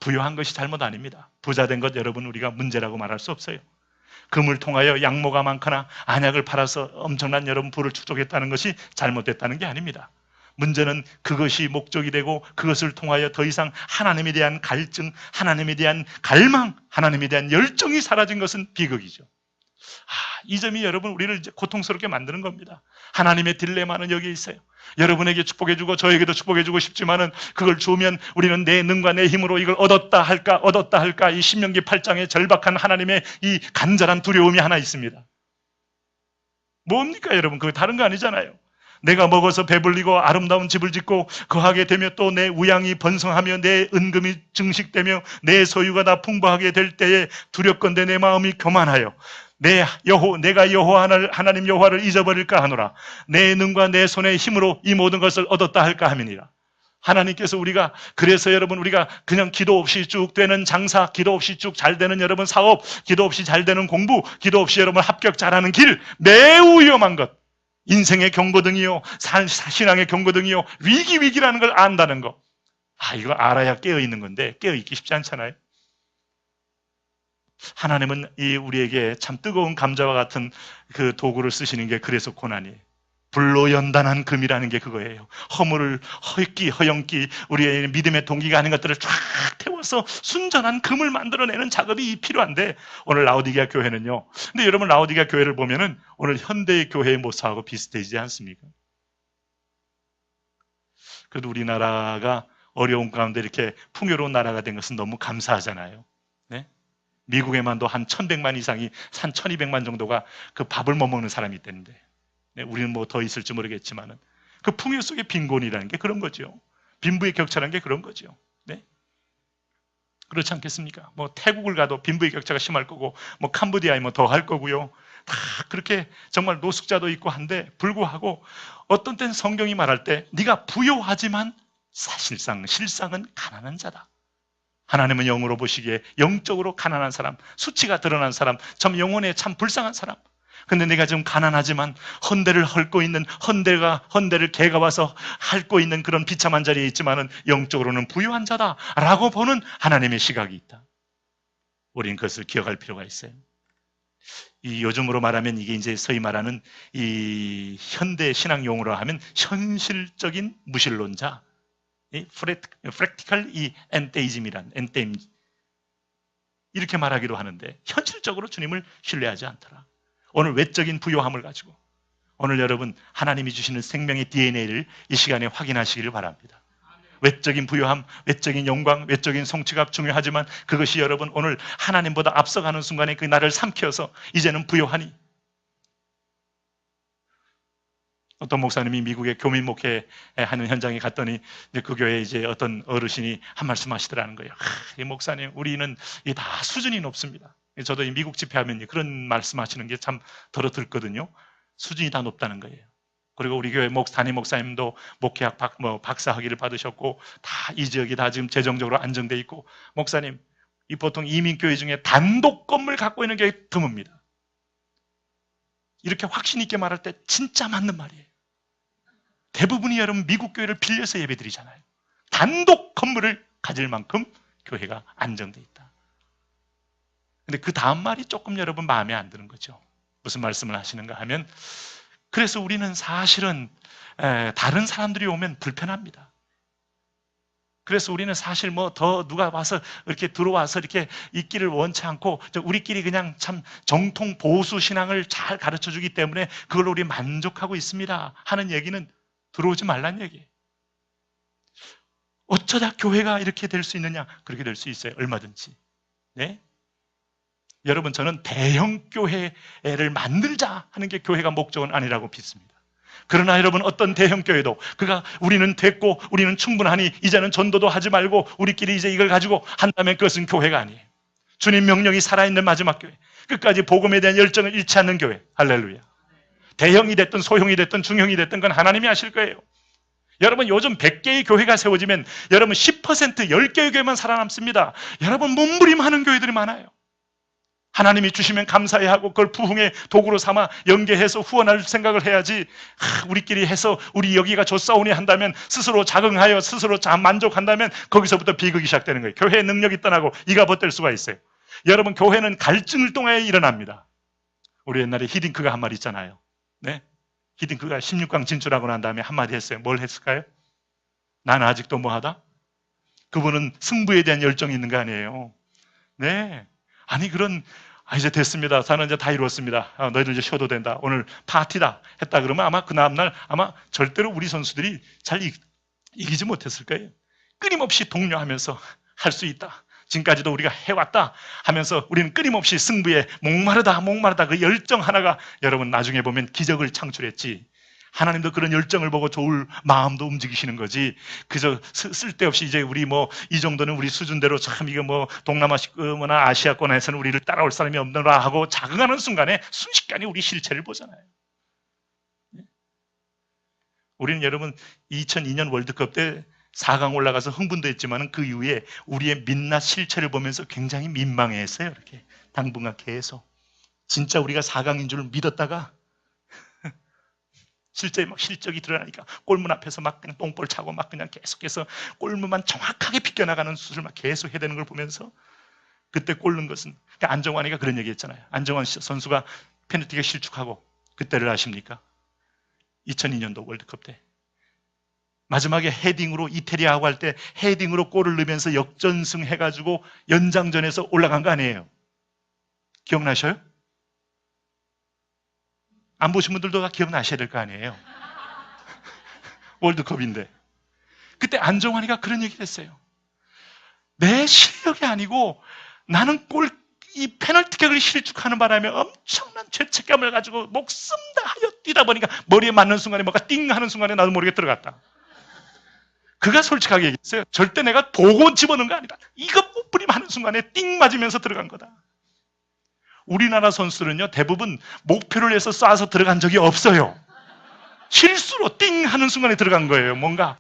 부유한 것이 잘못 아닙니다. 부자 된 것 여러분 우리가 문제라고 말할 수 없어요. 금을 통하여 양모가 많거나 안약을 팔아서 엄청난 여러분 부를 축적했다는 것이 잘못됐다는 게 아닙니다. 문제는 그것이 목적이 되고 그것을 통하여 더 이상 하나님에 대한 갈증, 하나님에 대한 갈망, 하나님에 대한 열정이 사라진 것은 비극이죠. 이 점이 여러분 우리를 이제 고통스럽게 만드는 겁니다. 하나님의 딜레마는 여기에 있어요. 여러분에게 축복해주고 저에게도 축복해주고 싶지만은 그걸 주면 우리는 내 능과 내 힘으로 이걸 얻었다 할까 이 신명기 8장의 절박한 하나님의 이 간절한 두려움이 하나 있습니다. 뭡니까 여러분? 그거 다른 거 아니잖아요. 내가 먹어서 배불리고 아름다운 집을 짓고 거하게 되며 또 내 우양이 번성하며 내 은금이 증식되며 내 소유가 다 풍부하게 될 때에 두렵건대 내 마음이 교만하여 내가 여호와 하나님 여호와를 잊어버릴까 하노라. 내 능과 내 손의 힘으로 이 모든 것을 얻었다 할까 함이니라. 하나님께서 그래서 여러분 우리가 그냥 기도 없이 쭉 되는 장사, 기도 없이 쭉 잘 되는 여러분 사업, 기도 없이 잘 되는 공부, 기도 없이 여러분 합격 잘하는 길, 매우 위험한 것. 인생의 경고등이요, 신앙의 경고등이요, 위기라는 걸 안다는 거. 이거 알아야 깨어있는 건데 깨어있기 쉽지 않잖아요. 하나님은 우리에게 참 뜨거운 감자와 같은 그 도구를 쓰시는 게 그래서 고난이에요. 불로 연단한 금이라는 게 그거예요. 허영기, 우리의 믿음의 동기가 아닌 것들을 쫙 태워서 순전한 금을 만들어내는 작업이 필요한데, 오늘 라오디게아 교회는요. 근데 여러분 라오디게아 교회를 보면은 오늘 현대의 교회의 모습하고 비슷해지지 않습니까? 그래도 우리나라가 어려운 가운데 이렇게 풍요로운 나라가 된 것은 너무 감사하잖아요. 네? 미국에만도 한 1100만 이상이, 한 1200만 정도가 그 밥을 못 먹는 사람이 있다는데, 네, 우리는 뭐 더 있을지 모르겠지만은 그 풍요 속의 빈곤이라는 게 그런 거죠. 빈부의 격차라는 게 그런 거죠. 네? 그렇지 않겠습니까? 뭐 태국을 가도 빈부의 격차가 심할 거고, 뭐 캄보디아에 뭐 더 할 거고요. 다 그렇게 정말 노숙자도 있고 한데 불구하고 어떤 때는 성경이 말할 때 네가 부요하지만 실상은 가난한 자다. 하나님은 영으로 보시기에 영적으로 가난한 사람, 수치가 드러난 사람, 참 영혼에 참 불쌍한 사람. 근데 내가 지금 가난하지만 헌대를 헐고 있는, 헌대를 개가 와서 핥고 있는 그런 비참한 자리에 있지만은 영적으로는 부유한 자다라고 보는 하나님의 시각이 있다. 우린 그것을 기억할 필요가 있어요. 이 요즘으로 말하면 이게 이제 소위 말하는 이 현대 신앙 용어로 하면 현실적인 무신론자, 이 프랙티컬 엔테이즘이란 이렇게 말하기도 하는데, 현실적으로 주님을 신뢰하지 않더라. 오늘 외적인 부요함을 가지고 오늘 여러분 하나님이 주시는 생명의 DNA를 이 시간에 확인하시기를 바랍니다. 외적인 부요함, 외적인 영광, 외적인 성취가 중요하지만 그것이 여러분 오늘 하나님보다 앞서가는 순간에 그 나를 삼켜서 이제는 부요하니. 어떤 목사님이 미국의 교민 목회하는 현장에 갔더니 그 교회에 이제 어떤 어르신이 한 말씀 하시더라는 거예요. 이 목사님, 우리는 다 수준이 높습니다. 저도 이 미국 집회하면 그런 말씀 하시는 게 참 들었거든요. 수준이 다 높다는 거예요. 그리고 우리 교회 담임 목사님도 목회학 박사 학위를 받으셨고, 다 이 지역이 다 지금 재정적으로 안정돼 있고, 목사님, 이 보통 이민교회 중에 단독 건물 갖고 있는 게 드뭅니다. 이렇게 확신 있게 말할 때 진짜 맞는 말이에요. 대부분이 여러분 미국 교회를 빌려서 예배드리잖아요. 단독 건물을 가질 만큼 교회가 안정돼 있다. 근데 그 다음 말이 조금 여러분 마음에 안 드는 거죠. 무슨 말씀을 하시는가 하면, 그래서 우리는 사실은 다른 사람들이 오면 불편합니다. 그래서 우리는 사실 뭐 더 누가 와서 이렇게 들어와서 이렇게 있기를 원치 않고, 우리끼리 그냥 참 정통 보수 신앙을 잘 가르쳐 주기 때문에 그걸로 우리 만족하고 있습니다 하는 얘기는 들어오지 말란 얘기예요. 어쩌다 교회가 이렇게 될 수 있느냐? 그렇게 될 수 있어요. 얼마든지. 네? 여러분, 저는 대형 교회를 만들자 하는 게 교회가 목적은 아니라고 믿습니다. 그러나 여러분, 어떤 대형 교회도 우리는 됐고 우리는 충분하니 이제는 전도도 하지 말고 우리끼리 이제 이걸 가지고 한다면 그것은 교회가 아니에요. 주님 명령이 살아있는 마지막 교회, 끝까지 복음에 대한 열정을 잃지 않는 교회. 할렐루야. 대형이 됐든 소형이 됐든 중형이 됐든 그건 하나님이 하실 거예요. 여러분, 요즘 100개의 교회가 세워지면 여러분 10%, 10개의 교회만 살아남습니다. 여러분, 몸부림하는 교회들이 많아요. 하나님이 주시면 감사해야 하고 그걸 부흥의 도구로 삼아 연계해서 후원할 생각을 해야지, 우리끼리 해서 우리 여기가 좋사오니 한다면, 스스로 자긍하여 스스로 만족한다면 거기서부터 비극이 시작되는 거예요. 교회의 능력이 떠나고 이가 벗될 수가 있어요. 여러분, 교회는 갈증을 통해 일어납니다. 우리 옛날에 히딩크가 한 말 있잖아요. 네? 히딩크가 16강 진출하고 난 다음에 한마디 했어요. 뭘 했을까요? 나는 아직도 뭐하다? 그분은 승부에 대한 열정이 있는 거 아니에요. 네. 아니, 이제 됐습니다. 저는 이제 다 이루었습니다. 너희들 이제 쉬어도 된다. 오늘 파티다. 했다 그러면 아마 그 다음날 절대로 우리 선수들이 잘 이기지 못했을 거예요. 끊임없이 독려하면서 할 수 있다. 지금까지도 우리가 해왔다 하면서 우리는 끊임없이 승부에 목마르다 그 열정 하나가 여러분 나중에 보면 기적을 창출했지. 하나님도 그런 열정을 보고 좋을 마음도 움직이시는 거지. 그저 쓸데없이 이제 우리 뭐 이 정도는 우리 수준대로 참 이거 뭐 동남아시거나 아시아권에서는 우리를 따라올 사람이 없느라 하고 자긍하는 순간에 순식간에 우리 실체를 보잖아요. 우리는 여러분 2002년 월드컵 때 4강 올라가서 흥분도 했지만 그 이후에 우리의 민낯 실체를 보면서 굉장히 민망해했어요. 이렇게 당분간 계속 진짜 우리가 4강인 줄 믿었다가 실제 막 실적이 드러나니까 골문 앞에서 막 그냥 똥볼 차고 막 그냥 계속해서 골문만 정확하게 비껴나가는 수술을 막 계속 해야 되는 걸 보면서 그때 골 넣은 것은 그러니까 안정환이가 그런 얘기 했잖아요. 안정환 선수가 페널티가 실축하고 그때를 아십니까? 2002년도 월드컵 때 마지막에 헤딩으로 이태리하고 할 때 헤딩으로 골을 넣으면서 역전승 해가지고 연장전에서 올라간 거 아니에요? 기억나셔요? 안 보신 분들도 다 기억나셔야 될 거 아니에요? 월드컵인데 그때 안정환이가 그런 얘기를 했어요. 내 실력이 아니고 나는 이 페널티킥을 실축하는 바람에 엄청난 죄책감을 가지고 목숨 다하여 뛰다 보니까 머리에 맞는 순간에 뭐가 띵 하는 순간에 나도 모르게 들어갔다. 그가 솔직하게 얘기했어요. 절대 내가 보고 집어넣은 거 아니다. 이것 못 뿌림 하는 순간에 띵 맞으면서 들어간 거다. 우리나라 선수들은요 대부분 목표를 해서 쏴서 들어간 적이 없어요. 실수로 띵 하는 순간에 들어간 거예요. 뭔가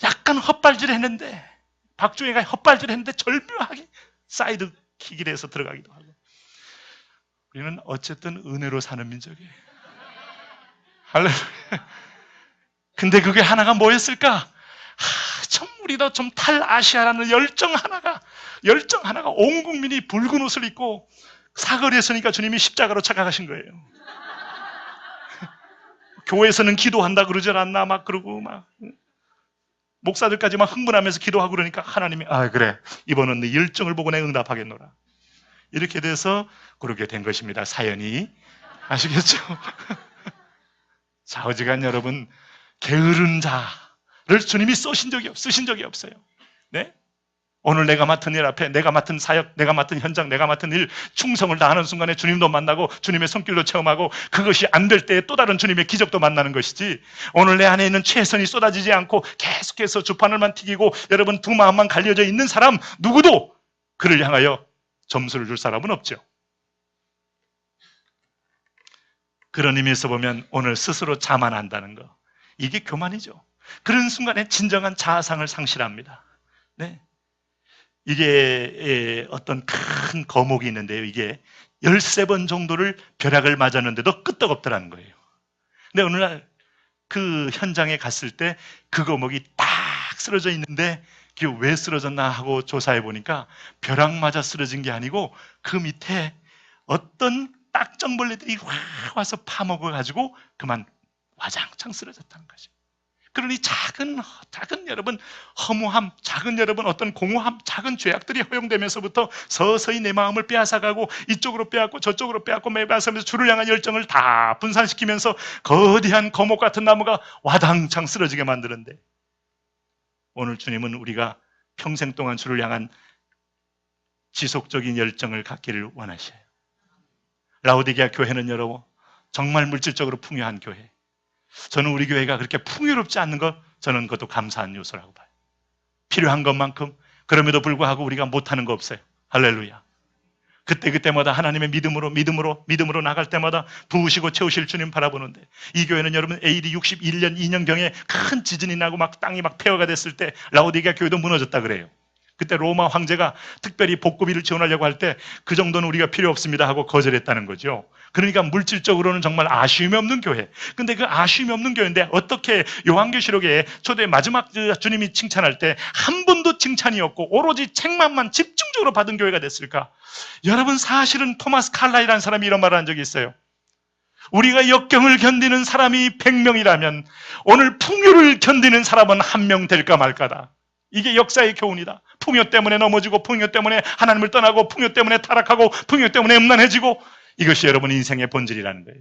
약간 헛발질 했는데 박종희가 헛발질 했는데 절묘하게 사이드 킥이 돼서 들어가기도 하고. 우리는 어쨌든 은혜로 사는 민족이에요. 할렐루야. 근데 그게 하나가 뭐였을까? 참 우리도 좀 탈아시아라는 열정 하나가 온 국민이 붉은 옷을 입고 사거리에 서니까 주님이 십자가로 착각하신 거예요. 교회에서는 기도한다 그러지 않나 막 그러고 막 목사들까지 막 흥분하면서 기도하고 그러니까 하나님이 그래 이번은 네 열정을 보고 내가 응답하겠노라. 이렇게 돼서 그렇게 된 것입니다. 사연이 아시겠죠? 자, 어지간 여러분 게으른 자를 주님이 쓰신 적이 없어요. 네? 오늘 내가 맡은 일 앞에 내가 맡은 사역, 내가 맡은 현장, 내가 맡은 일 충성을 다하는 순간에 주님도 만나고 주님의 손길도 체험하고 그것이 안 될 때에 또 다른 주님의 기적도 만나는 것이지 오늘 내 안에 있는 최선이 쏟아지지 않고 계속해서 주판을만 튀기고 여러분 두 마음만 갈려져 있는 사람 누구도 그를 향하여 점수를 줄 사람은 없죠. 그런 의미에서 보면 오늘 스스로 자만한다는 거 이게 교만이죠. 그런 순간에 진정한 자아상을 상실합니다. 네. 이게 어떤 큰 거목이 있는데요. 이게 13번 정도를 벼락을 맞았는데도 끄떡없더라는 거예요. 근데 어느 날 그 현장에 갔을 때 그 거목이 딱 쓰러져 있는데 그게 왜 쓰러졌나 하고 조사해 보니까 벼락 맞아 쓰러진 게 아니고 그 밑에 어떤 딱정벌레들이 확 와서 파먹어가지고 그만 와장창 쓰러졌다는 거죠. 그러니 작은 여러분 허무함, 작은 여러분 어떤 공허함, 작은 죄악들이 허용되면서부터 서서히 내 마음을 빼앗아가고 이쪽으로 빼앗고 저쪽으로 빼앗고 빼앗으면서 주를 향한 열정을 다 분산시키면서 거대한 거목 같은 나무가 와당창 쓰러지게 만드는데 오늘 주님은 우리가 평생 동안 주를 향한 지속적인 열정을 갖기를 원하셔요. 라오디게아 교회는 여러분 정말 물질적으로 풍요한 교회. 저는 우리 교회가 그렇게 풍요롭지 않는 것 저는 그것도 감사한 요소라고 봐요. 필요한 것만큼 그럼에도 불구하고 우리가 못하는 거 없어요. 할렐루야. 그때마다 하나님의 믿음으로 나갈 때마다 부으시고 채우실 주님 바라보는데 이 교회는 여러분 AD 61년 2년경에 큰 지진이 나고 막 땅이 막 폐허가 됐을 때 라오디게아 교회도 무너졌다 그래요. 그때 로마 황제가 특별히 복구비를 지원하려고 할 때 그 정도는 우리가 필요 없습니다 하고 거절했다는 거죠. 그러니까 물질적으로는 정말 아쉬움이 없는 교회. 근데 그 아쉬움이 없는 교회인데 어떻게 요한계시록에 초대 마지막 주님이 칭찬할 때 한 번도 칭찬이 없고 오로지 책망만 집중적으로 받은 교회가 됐을까? 여러분 사실은 토마스 칼라이라는 사람이 이런 말을 한 적이 있어요. 우리가 역경을 견디는 사람이 100명이라면 오늘 풍요를 견디는 사람은 1명 될까 말까다. 이게 역사의 교훈이다. 풍요 때문에 넘어지고 풍요 때문에 하나님을 떠나고 풍요 때문에 타락하고 풍요 때문에 음란해지고 이것이 여러분 인생의 본질이라는 거예요.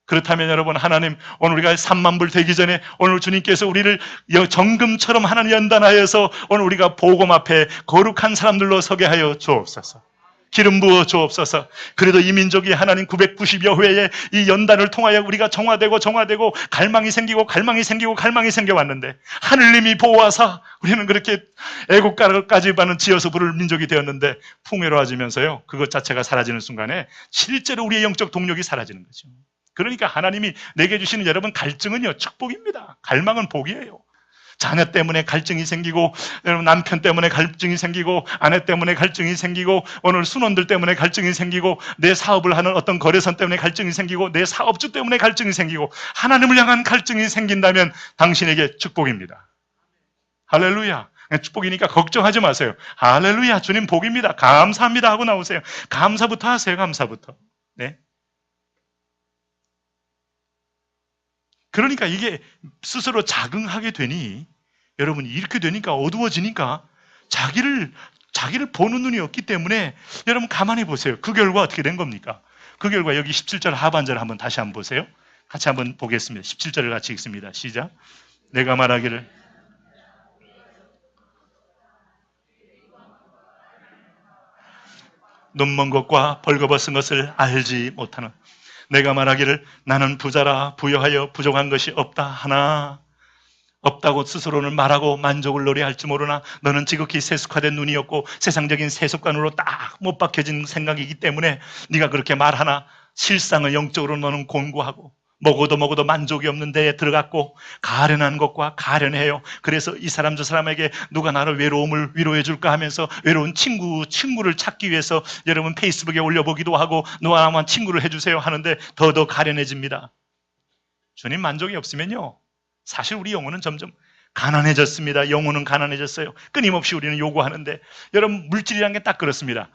그렇다면 여러분, 하나님 오늘 우리가 3만 불 되기 전에 오늘 주님께서 우리를 정금처럼 하나님 연단하여서 오늘 우리가 복음 앞에 거룩한 사람들로 서게 하여 주옵소서. 기름 부어 주옵소서. 그래도 이 민족이 하나님 990여 회의 이 연단을 통하여 우리가 정화되고 갈망이 생겨왔는데 하느님이 보호하사 우리는 그렇게 애국가까지 받는 지어서 부를 민족이 되었는데 풍요로워지면서요, 그것 자체가 사라지는 순간에 실제로 우리의 영적 동력이 사라지는 거죠. 그러니까 하나님이 내게 주시는 여러분 갈증은요, 축복입니다. 갈망은 복이에요. 자녀 때문에 갈증이 생기고, 여러분 남편 때문에 갈증이 생기고, 아내 때문에 갈증이 생기고, 오늘 순원들 때문에 갈증이 생기고, 내 사업을 하는 어떤 거래선 때문에 갈증이 생기고, 내 사업주 때문에 갈증이 생기고, 하나님을 향한 갈증이 생긴다면 당신에게 축복입니다. 할렐루야. 축복이니까 걱정하지 마세요. 할렐루야, 주님 복입니다. 감사합니다 하고 나오세요. 감사부터 하세요. 감사부터. 네. 그러니까 이게 스스로 자긍하게 되니, 여러분 이렇게 되니까 어두워지니까 자기를 보는 눈이 없기 때문에 여러분 가만히 보세요. 그 결과 어떻게 된 겁니까? 그 결과 여기 17절 하반절 한번 다시 한번 보세요. 같이 한번 보겠습니다. 17절을 같이 읽습니다. 시작. 내가 말하기를 눈먼 것과 벌거벗은 것을 알지 못하는, 내가 말하기를 나는 부자라 부여하여 부족한 것이 없다 하나, 없다고 스스로는 말하고 만족을 노래할지 모르나 너는 지극히 세속화된 눈이었고 세상적인 세속관으로 딱 못 박혀진 생각이기 때문에 네가 그렇게 말하나 실상은 영적으로 너는 곤고하고 먹어도 만족이 없는 데에 들어갔고 가련한 것과 가련해요. 그래서 이 사람 저 사람에게 누가 나를 외로움을 위로해 줄까 하면서 외로운 친구를 찾기 위해서 여러분 페이스북에 올려보기도 하고 누가 나만 친구를 해주세요 하는데 더더 가련해집니다. 주님 만족이 없으면요, 사실 우리 영혼은 점점 가난해졌습니다. 영혼은 가난해졌어요. 끊임없이 우리는 요구하는데, 여러분 물질이란 게 딱 그렇습니다.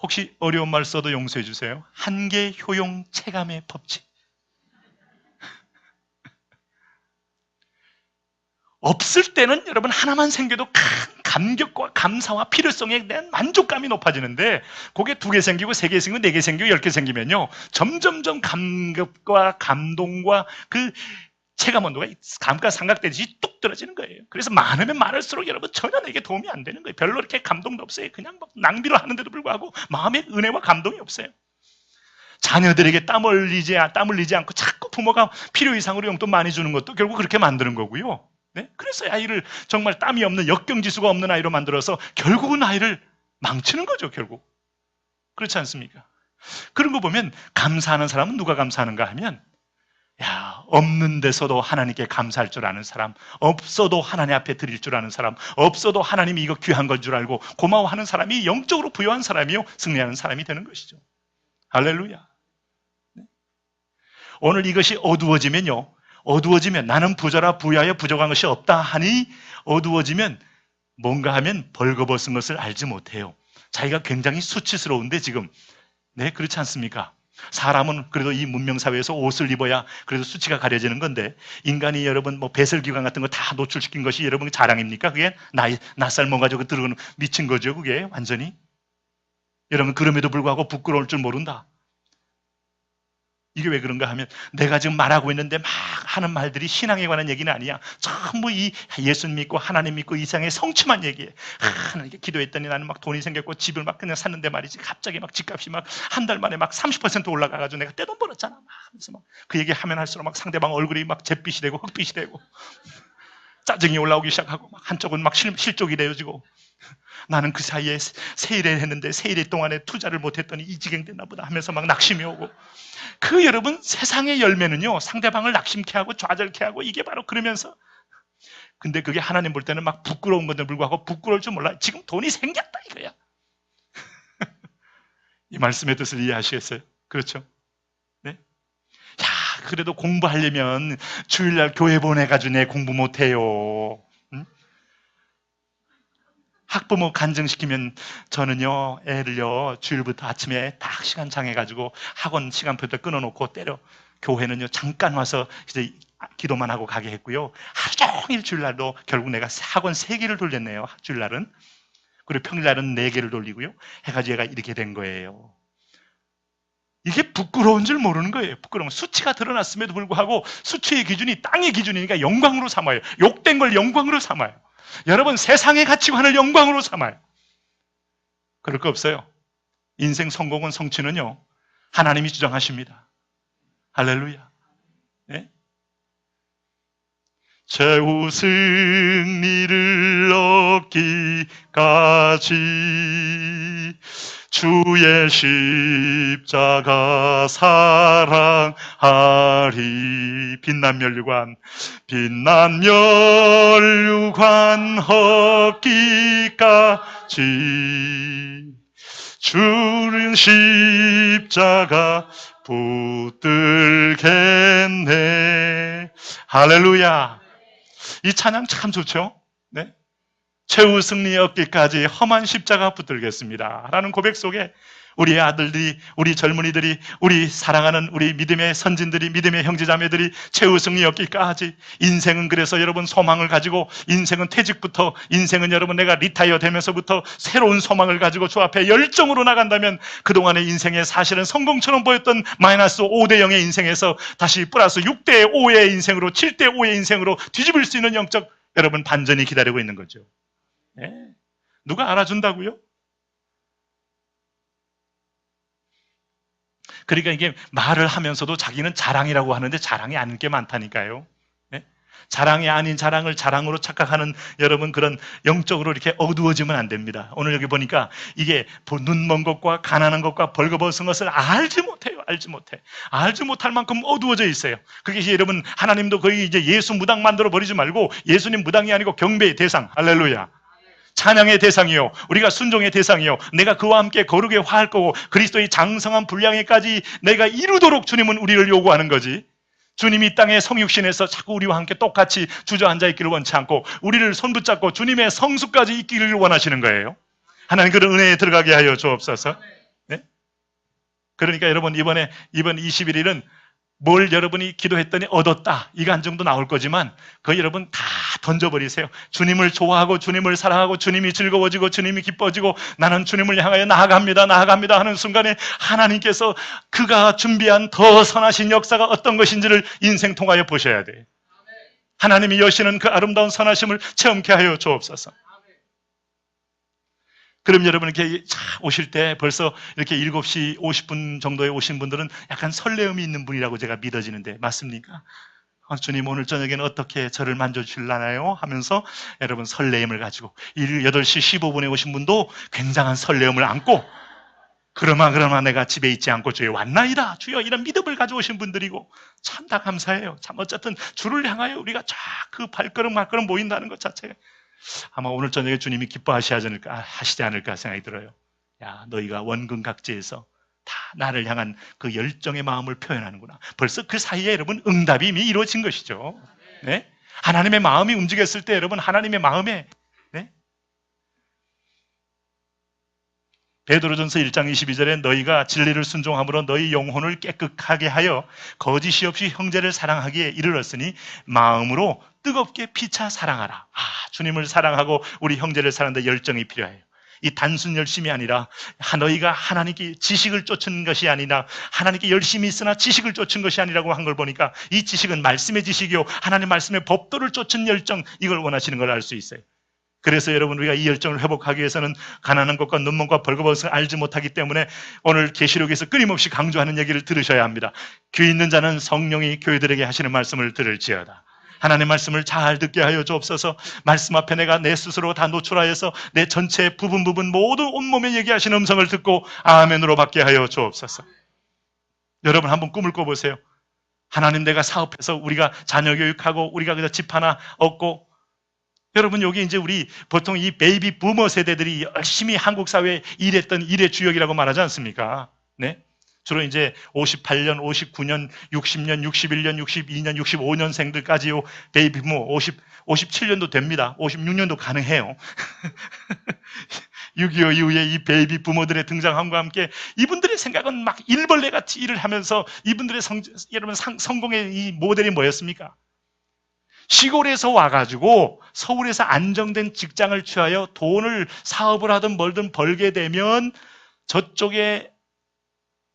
혹시 어려운 말 써도 용서해 주세요. 한계 효용 체감의 법칙. 없을 때는 여러분 하나만 생겨도 큰 감격과 감사와 필요성에 대한 만족감이 높아지는데, 그게 2개 생기고 3개 생기고 4개 생기고 10개 생기면요, 점점점 감격과 감동과 그 체감 온도가 감가상각되듯이 뚝 떨어지는 거예요. 그래서 많으면 많을수록 여러분 전혀 내게 도움이 안 되는 거예요. 별로 이렇게 감동도 없어요. 그냥 막 낭비를 하는데도 불구하고 마음에 은혜와 감동이 없어요. 자녀들에게 땀 흘리지 않고 자꾸 부모가 필요 이상으로 용돈 많이 주는 것도 결국 그렇게 만드는 거고요. 네? 그래서 아이를 정말 땀이 없는, 역경지수가 없는 아이로 만들어서 결국은 아이를 망치는 거죠. 결국 그렇지 않습니까? 그런 거 보면 감사하는 사람은 누가 감사하는가 하면, 야, 없는 데서도 하나님께 감사할 줄 아는 사람, 없어도 하나님 앞에 드릴 줄 아는 사람, 없어도 하나님이 이거 귀한 건 줄 알고 고마워하는 사람이 영적으로 부유한 사람이요, 승리하는 사람이 되는 것이죠. 할렐루야. 오늘 이것이 어두워지면 나는 부자라 부유하여 부족한 것이 없다 하니, 어두워지면 뭔가 하면 벌거벗은 것을 알지 못해요. 자기가 굉장히 수치스러운데 지금, 네, 그렇지 않습니까? 사람은 그래도 이 문명사회에서 옷을 입어야 그래도 수치가 가려지는 건데, 인간이 여러분 배설기관 같은 거 다 노출시킨 것이 여러분 자랑입니까? 그게 낯살 먹어가지고 들어오는 미친 거죠. 그게 완전히. 여러분 그럼에도 불구하고 부끄러울 줄 모른다. 이게 왜 그런가 하면, 내가 지금 말하고 있는데 막 하는 말들이 신앙에 관한 얘기는 아니야. 전부 이 예수 믿고 하나님 믿고 이상의 성취만 얘기해. 하나님께 기도했더니 나는 막 돈이 생겼고 집을 막 그냥 샀는데 말이지, 갑자기 막 집값이 막 한 달 만에 막 30% 올라가가지고 내가 떼돈 벌었잖아. 막 하면서 막 그 얘기 하면 할수록 막 상대방 얼굴이 막 잿빛이 되고 흑빛이 되고 짜증이 올라오기 시작하고, 막 한쪽은 막 실족이 되어지고, 나는 그 사이에 세일을 했는데 세일 동안에 투자를 못했더니 이 지경 됐나 보다 하면서 막 낙심이 오고. 그 여러분 세상의 열매는요, 상대방을 낙심케 하고 좌절케 하고, 이게 바로 그러면서, 근데 그게 하나님 볼 때는 막 부끄러운 건데 불구하고 부끄러울 줄 몰라. 지금 돈이 생겼다 이거야. 이 말씀의 뜻을 이해하시겠어요? 그렇죠? 네? 야, 그래도 공부하려면 주일날 교회 보내가지고 내 공부 못해요. 응? 학부모 간증시키면 저는요, 애를요, 주일부터 아침에 딱 시간 정해가지고 학원 시간표도 끊어놓고 때려, 교회는요, 잠깐 와서 이제 기도만 하고 가게 했고요. 하루 종일 주일날도 결국 내가 학원 3개를 돌렸네요. 주일날은. 그리고 평일날은 4개를 돌리고요. 해가지고 얘가 이렇게 된 거예요. 이게 부끄러운 줄 모르는 거예요. 부끄러운 수치가 드러났음에도 불구하고 수치의 기준이 땅의 기준이니까 영광으로 삼아요. 욕된 걸 영광으로 삼아요. 여러분 세상의 가치관을 영광으로 삼아요. 그럴 거 없어요. 인생 성공은 성취는요 하나님이 주장하십니다. 할렐루야. 네? 최후 승리를 얻기까지 주의 십자가 사랑하리. 빛난 면류관 얻기까지 주는 십자가 붙들겠네. 할렐루야. 이 찬양 참 좋죠? 네? 최후 승리 얻기까지 험한 십자가 붙들겠습니다 라는 고백 속에 우리 아들들이, 우리 젊은이들이, 우리 사랑하는 우리 믿음의 선진들이, 믿음의 형제자매들이 최후 승리 얻기까지, 인생은 그래서 여러분 소망을 가지고, 인생은 퇴직부터, 인생은 여러분 내가 리타이어 되면서부터 새로운 소망을 가지고 주 앞에 열정으로 나간다면 그동안의 인생에 사실은 성공처럼 보였던 마이너스 5대 0의 인생에서 다시 플러스 6대 5의 인생으로, 7대 5의 인생으로 뒤집을 수 있는 영적 여러분 반전이 기다리고 있는 거죠. 네. 누가 알아준다고요? 그러니까 이게 말을 하면서도 자기는 자랑이라고 하는데 자랑이 아닌 게 많다니까요. 네? 자랑이 아닌 자랑을 자랑으로 착각하는 여러분 그런 영적으로 이렇게 어두워지면 안 됩니다. 오늘 여기 보니까 이게 눈먼 것과 가난한 것과 벌거벗은 것을 알지 못해요. 알지 못해. 알지 못할 만큼 어두워져 있어요. 그게 여러분 하나님도 거의 이제 예수 무당 만들어 버리지 말고 예수님 무당이 아니고 경배의 대상. 할렐루야. 찬양의 대상이요, 우리가 순종의 대상이요, 내가 그와 함께 거룩에 화할 거고 그리스도의 장성한 분량에까지 내가 이루도록 주님은 우리를 요구하는 거지. 주님이 이 땅의 성육신에서 자꾸 우리와 함께 똑같이 주저앉아 있기를 원치 않고 우리를 손붙잡고 주님의 성수까지 있기를 원하시는 거예요. 하나님 그런 은혜에 들어가게 하여 주옵소서. 네? 그러니까 여러분 이번 21일은 뭘 여러분이 기도했더니 얻었다, 이거 한 정도 나올 거지만 그거 여러분 다 던져버리세요. 주님을 좋아하고 주님을 사랑하고 주님이 즐거워지고 주님이 기뻐지고 나는 주님을 향하여 나아갑니다 하는 순간에 하나님께서 그가 준비한 더 선하신 역사가 어떤 것인지를 인생 통하여 보셔야 돼요. 하나님이 여시는 그 아름다운 선하심을 체험케 하여 주옵소서. 그럼 여러분 이렇게 오실 때 벌써 이렇게 7시 50분 정도에 오신 분들은 약간 설레움이 있는 분이라고 제가 믿어지는데 맞습니까? 주님 오늘 저녁에는 어떻게 저를 만져주실라나요? 하면서 여러분 설레임을 가지고 8시 15분에 오신 분도 굉장한 설레움을 안고 그러마 내가 집에 있지 않고 주여 왔나이다 주여 이런 믿음을 가져오신 분들이고 참 다 감사해요. 참 어쨌든 주를 향하여 우리가 쫙 그 발걸음 모인다는 것 자체가 아마 오늘 저녁에 주님이 기뻐하시지 않을까 생각이 들어요. 야, 너희가 원근각지에서 다 나를 향한 그 열정의 마음을 표현하는구나. 벌써 그 사이에 여러분 응답이 이미 이루어진 것이죠. 네? 하나님의 마음이 움직였을 때 여러분 하나님의 마음에 네? 베드로전서 1장 22절에 너희가 진리를 순종함으로 너희 영혼을 깨끗하게 하여 거짓이 없이 형제를 사랑하기에 이르렀으니 마음으로 뜨겁게 피차 사랑하라. 주님을 사랑하고 우리 형제를 사랑하는 데 열정이 필요해요. 이 단순 열심이 아니라 너희가 하나님께 지식을 쫓은 것이 아니라 하나님께 열심히 있으나 지식을 쫓은 것이 아니라고 한 걸 보니까 이 지식은 말씀의 지식이요 하나님 말씀의 법도를 쫓은 열정, 이걸 원하시는 걸 알 수 있어요. 그래서 여러분 우리가 이 열정을 회복하기 위해서는 가난한 것과 눈먼과 벌거벗은 알지 못하기 때문에 오늘 계시록에서 끊임없이 강조하는 얘기를 들으셔야 합니다. 귀 있는 자는 성령이 교회들에게 하시는 말씀을 들을지어다. 하나님의 말씀을 잘 듣게 하여 주옵소서. 말씀 앞에 내가 내 스스로 다 노출하여서 내 전체 부분 모든 온몸에 얘기하시는 음성을 듣고 아멘으로 받게 하여 주옵소서. 여러분 한번 꿈을 꿔보세요. 하나님 내가 사업해서 우리가 자녀 교육하고 우리가 그저 집 하나 얻고 여러분 여기 이제 우리 보통 이 베이비 부머 세대들이 열심히 한국 사회에 일했던 일의 주역이라고 말하지 않습니까? 네? 주로 이제 58년, 59년, 60년, 61년, 62년, 65년생들까지요. 베이비 부머 57년도 됩니다. 56년도 가능해요. 6.25 이후에 이 베이비 부모들의 등장함과 함께 이분들의 생각은 막 일벌레같이 일을 하면서 이분들의 여러분 성공의 이 모델이 뭐였습니까? 시골에서 와가지고 서울에서 안정된 직장을 취하여 돈을 사업을 하든 뭘든 벌게 되면 저쪽에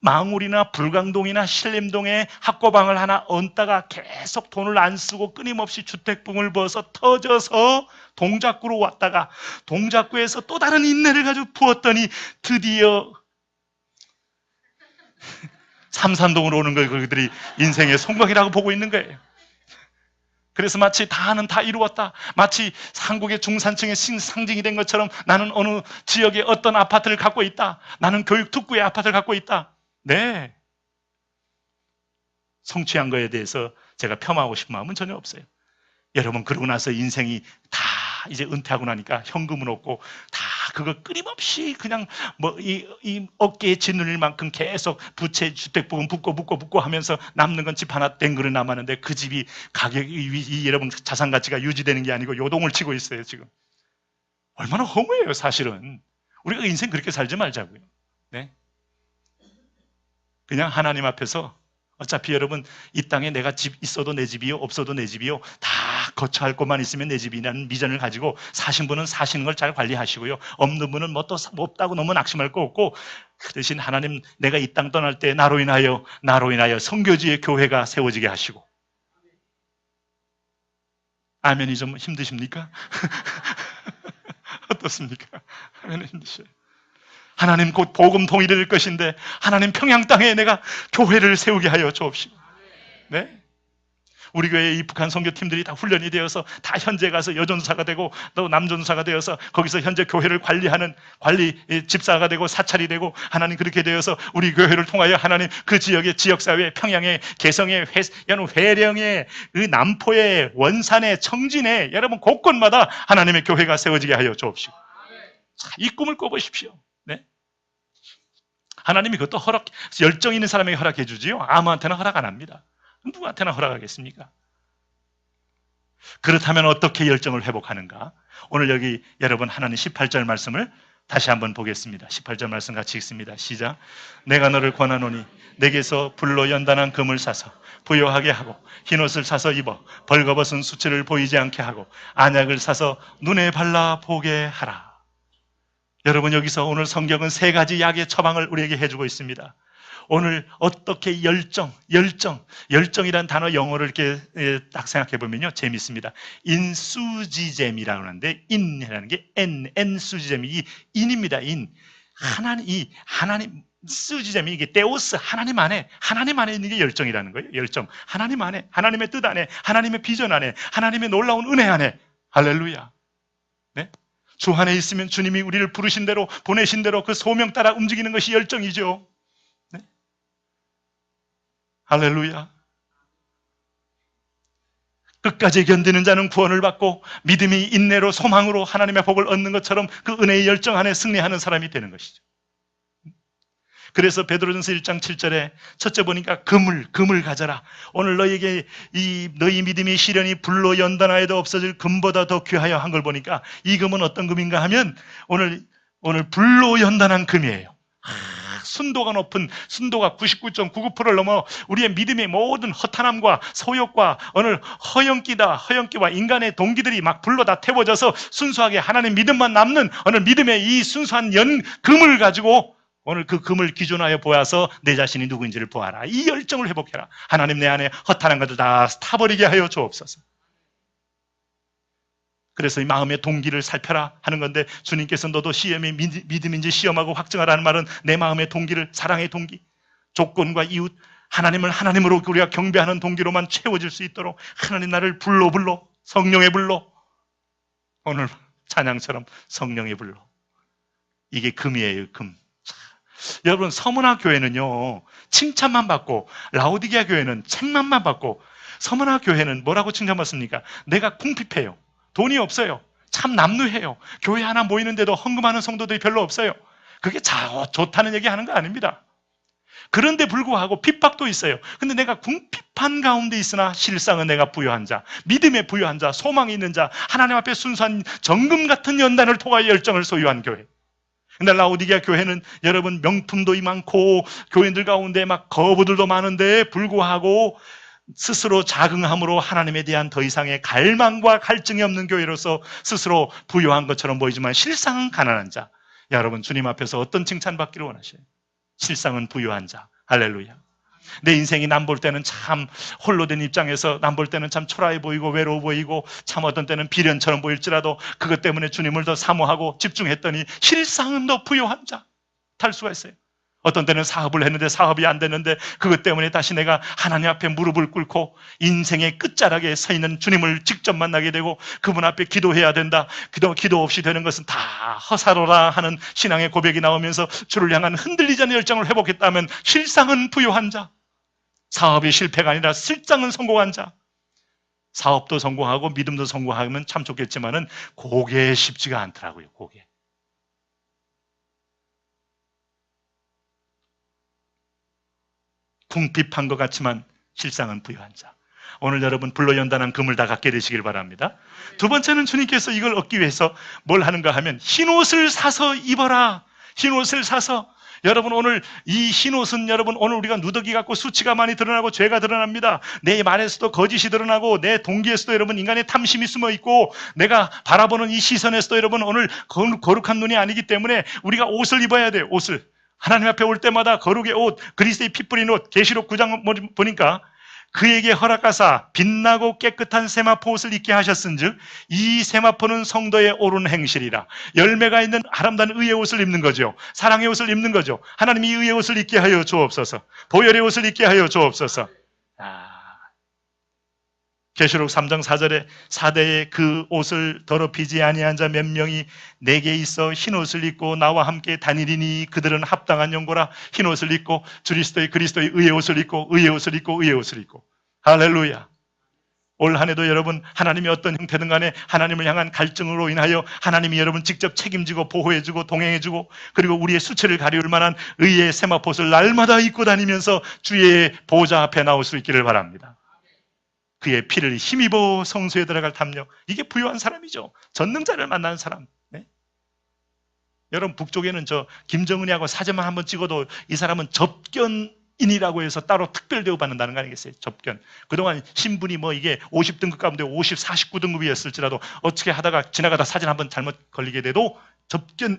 망울이나 불광동이나 신림동에 학고방을 하나 얹다가 계속 돈을 안 쓰고 끊임없이 주택붕을 부어서 터져서 동작구로 왔다가 동작구에서 또 다른 인내를 가지고 부었더니 드디어 삼산동으로 오는 걸 그들이 인생의 성공이라고 보고 있는 거예요. 그래서 마치 다는 다 이루었다. 마치 한국의 중산층의 상징이 된 것처럼 나는 어느 지역에 어떤 아파트를 갖고 있다. 나는 교육 특구의 아파트를 갖고 있다. 네. 성취한 거에 대해서 제가 폄하하고 싶은 마음은 전혀 없어요. 여러분, 그러고 나서 인생이 다 이제 은퇴하고 나니까 현금은 없고 다 그거 끊임없이 그냥 뭐 이 어깨에 짓눌릴 만큼 계속 부채 주택부분 붙고 하면서 남는 건 집 하나 땡그릇 남았는데 그 집이 가격이 여러분 자산 가치가 유지되는 게 아니고 요동을 치고 있어요 지금. 얼마나 허무해요 사실은. 우리가 인생 그렇게 살지 말자고요. 네? 그냥 하나님 앞에서 어차피 여러분 이 땅에 내가 집 있어도 내 집이요 없어도 내 집이요 다 거처할 곳만 있으면 내 집이라는 비전을 가지고 사신 분은 사시는 걸 잘 관리하시고요, 없는 분은 뭐 또 없다고 너무 낙심할 거 없고, 그 대신 하나님 내가 이 땅 떠날 때 나로 인하여 선교지의 교회가 세워지게 하시고. 아멘이 좀 힘드십니까? 어떻습니까? 아멘이 힘드셔요. 하나님 곧 복음 통일이 될 것인데 하나님 평양 땅에 내가 교회를 세우게 하여 주옵시고. 네? 우리 교회 이 북한 선교팀들이 다 훈련이 되어서 다 현재 가서 여전사가 되고 또 남전사가 되어서 거기서 현재 교회를 관리하는 집사가 되고 사찰이 되고, 하나님 그렇게 되어서 우리 교회를 통하여 하나님 그 지역의 지역사회, 평양에, 개성에, 회령에, 남포에, 원산에, 청진에 여러분 곳곳마다 하나님의 교회가 세워지게 하여 주옵시고. 이 꿈을 꿔보십시오. 네? 하나님이 그것도 열정 있는 사람에게 허락해 주지요. 아무한테나 허락 안 합니다. 누구한테나 허락하겠습니까? 그렇다면 어떻게 열정을 회복하는가? 오늘 여기 여러분 하나님 18절 말씀을 다시 한번 보겠습니다. 18절 말씀 같이 읽습니다. 시작. 내가 너를 권하노니 내게서 불로 연단한 금을 사서 부요하게 하고 흰옷을 사서 입어 벌거벗은 수치를 보이지 않게 하고 안약을 사서 눈에 발라 보게 하라. 여러분, 여기서 오늘 성경은 세 가지 약의 처방을 우리에게 해주고 있습니다. 오늘 어떻게 열정이란 단어 영어를 이렇게 딱 생각해 보면요 재밌습니다. 인수지잼이라고 하는데 인이라는 게 엔수지잼이 이 인입니다. 하나님 수지잼이 이게 데오스 하나님 안에 있는 게 열정이라는 거예요. 열정 하나님 안에, 하나님의 뜻 안에, 하나님의 비전 안에, 하나님의 놀라운 은혜 안에. 할렐루야. 네? 주 안에 있으면 주님이 우리를 부르신 대로 보내신 대로 그 소명 따라 움직이는 것이 열정이죠. 네? 할렐루야. 끝까지 견디는 자는 구원을 받고 믿음이 인내로 소망으로 하나님의 복을 얻는 것처럼 그 은혜의 열정 안에 승리하는 사람이 되는 것이죠. 그래서 베드로전서 1장 7절에 첫째 보니까 금을 가져라. 오늘 너희에게 너희 믿음이 시련이 불로 연단하여도 없어질 금보다 더 귀하여 한 걸 보니까 이 금은 어떤 금인가 하면 오늘 불로 연단한 금이에요. 순도가 높은, 순도가 99.99%를 넘어 우리의 믿음의 모든 허탄함과 소욕과 오늘 허영기와 인간의 동기들이 막 불로 다 태워져서 순수하게 하나님 믿음만 남는 오늘 믿음의 이 순수한 금을 가지고 오늘 그 금을 기준하여 보아서 내 자신이 누구인지를 보아라. 이 열정을 회복해라. 하나님 내 안에 허탄한 것들 다 타버리게 하여 주옵소서. 그래서 이 마음의 동기를 살펴라 하는 건데, 주님께서 너도 시험이 믿음인지 시험하고 확증하라는 말은 내 마음의 동기를, 사랑의 동기, 조건과 이웃, 하나님을 하나님으로 우리가 경배하는 동기로만 채워질 수 있도록 하나님 나를 불러 성령의 불로, 오늘 찬양처럼 성령의 불로. 이게 금이에요. 금. 여러분, 서문화 교회는요 칭찬만 받고, 라오디게아 교회는 책망만 받고, 서문화 교회는 뭐라고 칭찬받습니까? 내가 궁핍해요, 돈이 없어요, 참 남루해요, 교회 하나 모이는데도 헌금하는 성도들이 별로 없어요. 그게 좋다는 얘기 하는 거 아닙니다. 그런데 불구하고 핍박도 있어요. 근데 내가 궁핍한 가운데 있으나 실상은 내가 부유한 자, 믿음에 부유한 자, 소망이 있는 자, 하나님 앞에 순수한 정금 같은 연단을 통하여 열정을 소유한 교회. 근데 라오디게아 교회는 여러분 명품도 많고 교인들 가운데 막 거부들도 많은데 불구하고 스스로 자긍함으로 하나님에 대한 더 이상의 갈망과 갈증이 없는 교회로서 스스로 부유한 것처럼 보이지만 실상은 가난한 자. 여러분, 주님 앞에서 어떤 칭찬받기를 원하셔요? 실상은 부유한 자, 할렐루야. 내 인생이 남 볼 때는 참 홀로 된 입장에서 남 볼 때는 참 초라해 보이고 외로워 보이고 참 어떤 때는 비련처럼 보일지라도 그것 때문에 주님을 더 사모하고 집중했더니 실상은 더 부요한 자 탈 수가 있어요. 어떤 때는 사업을 했는데 사업이 안 됐는데 그것 때문에 다시 내가 하나님 앞에 무릎을 꿇고 인생의 끝자락에 서 있는 주님을 직접 만나게 되고 그분 앞에 기도해야 된다. 기도 없이 되는 것은 다 허사로라 하는 신앙의 고백이 나오면서 주를 향한 흔들리지 않는 열정을 회복했다면 실상은 부요한 자. 사업이 실패가 아니라 실상은 성공한 자. 사업도 성공하고 믿음도 성공하면 참 좋겠지만은 그게 쉽지가 않더라고요. 그게. 궁핍한 것 같지만 실상은 부유한 자. 오늘 여러분 불로연단한 금을 다 갖게 되시길 바랍니다. 두 번째는 주님께서 이걸 얻기 위해서 뭘 하는가 하면 흰옷을 사서 입어라. 흰옷을 사서. 여러분 오늘 이 흰옷은 여러분 오늘 우리가 누더기 갖고 수치가 많이 드러나고 죄가 드러납니다. 내 말에서도 거짓이 드러나고 내 동기에서도 여러분 인간의 탐심이 숨어 있고 내가 바라보는 이 시선에서도 여러분 오늘 거룩한 눈이 아니기 때문에 우리가 옷을 입어야 돼요. 옷을. 하나님 앞에 올 때마다 거룩의 옷, 그리스도의 피 뿌린 옷, 계시록 9장 보니까 그에게 허락하사 빛나고 깨끗한 세마포 옷을 입게 하셨은즉 이 세마포는 성도의 옳은 행실이라. 열매가 있는 아름다운 의의 옷을 입는 거죠. 사랑의 옷을 입는 거죠. 하나님이 의의 옷을 입게 하여 주옵소서. 보혈의 옷을 입게 하여 주옵소서. 계시록 3장 4절에 4대에 그 옷을 더럽히지 아니한 자 몇 명이 내게 있어 흰옷을 입고 나와 함께 다니리니 그들은 합당한 연고라. 흰옷을 입고 그리스도의 의의 옷을 입고 의의 옷을 입고 의의 옷을 입고. 할렐루야. 올 한 해도 여러분 하나님이 어떤 형태든 간에 하나님을 향한 갈증으로 인하여 하나님이 여러분 직접 책임지고 보호해주고 동행해주고 그리고 우리의 수치를 가리울 만한 의의 세마포옷을 날마다 입고 다니면서 주의 보좌 앞에 나올 수 있기를 바랍니다. 그의 피를 힘입어 성소에 들어갈 탐욕. 이게 부유한 사람이죠. 전능자를 만난 사람. 네? 여러분 북쪽에는 저 김정은이하고 사진만 한번 찍어도 이 사람은 접견인이라고 해서 따로 특별 대우 받는다는 거 아니겠어요? 접견. 그동안 신분이 뭐 이게 50등급 가운데 50, 49등급이었을지라도 어떻게 하다가 지나가다 사진 한번 잘못 걸리게 돼도 접견인.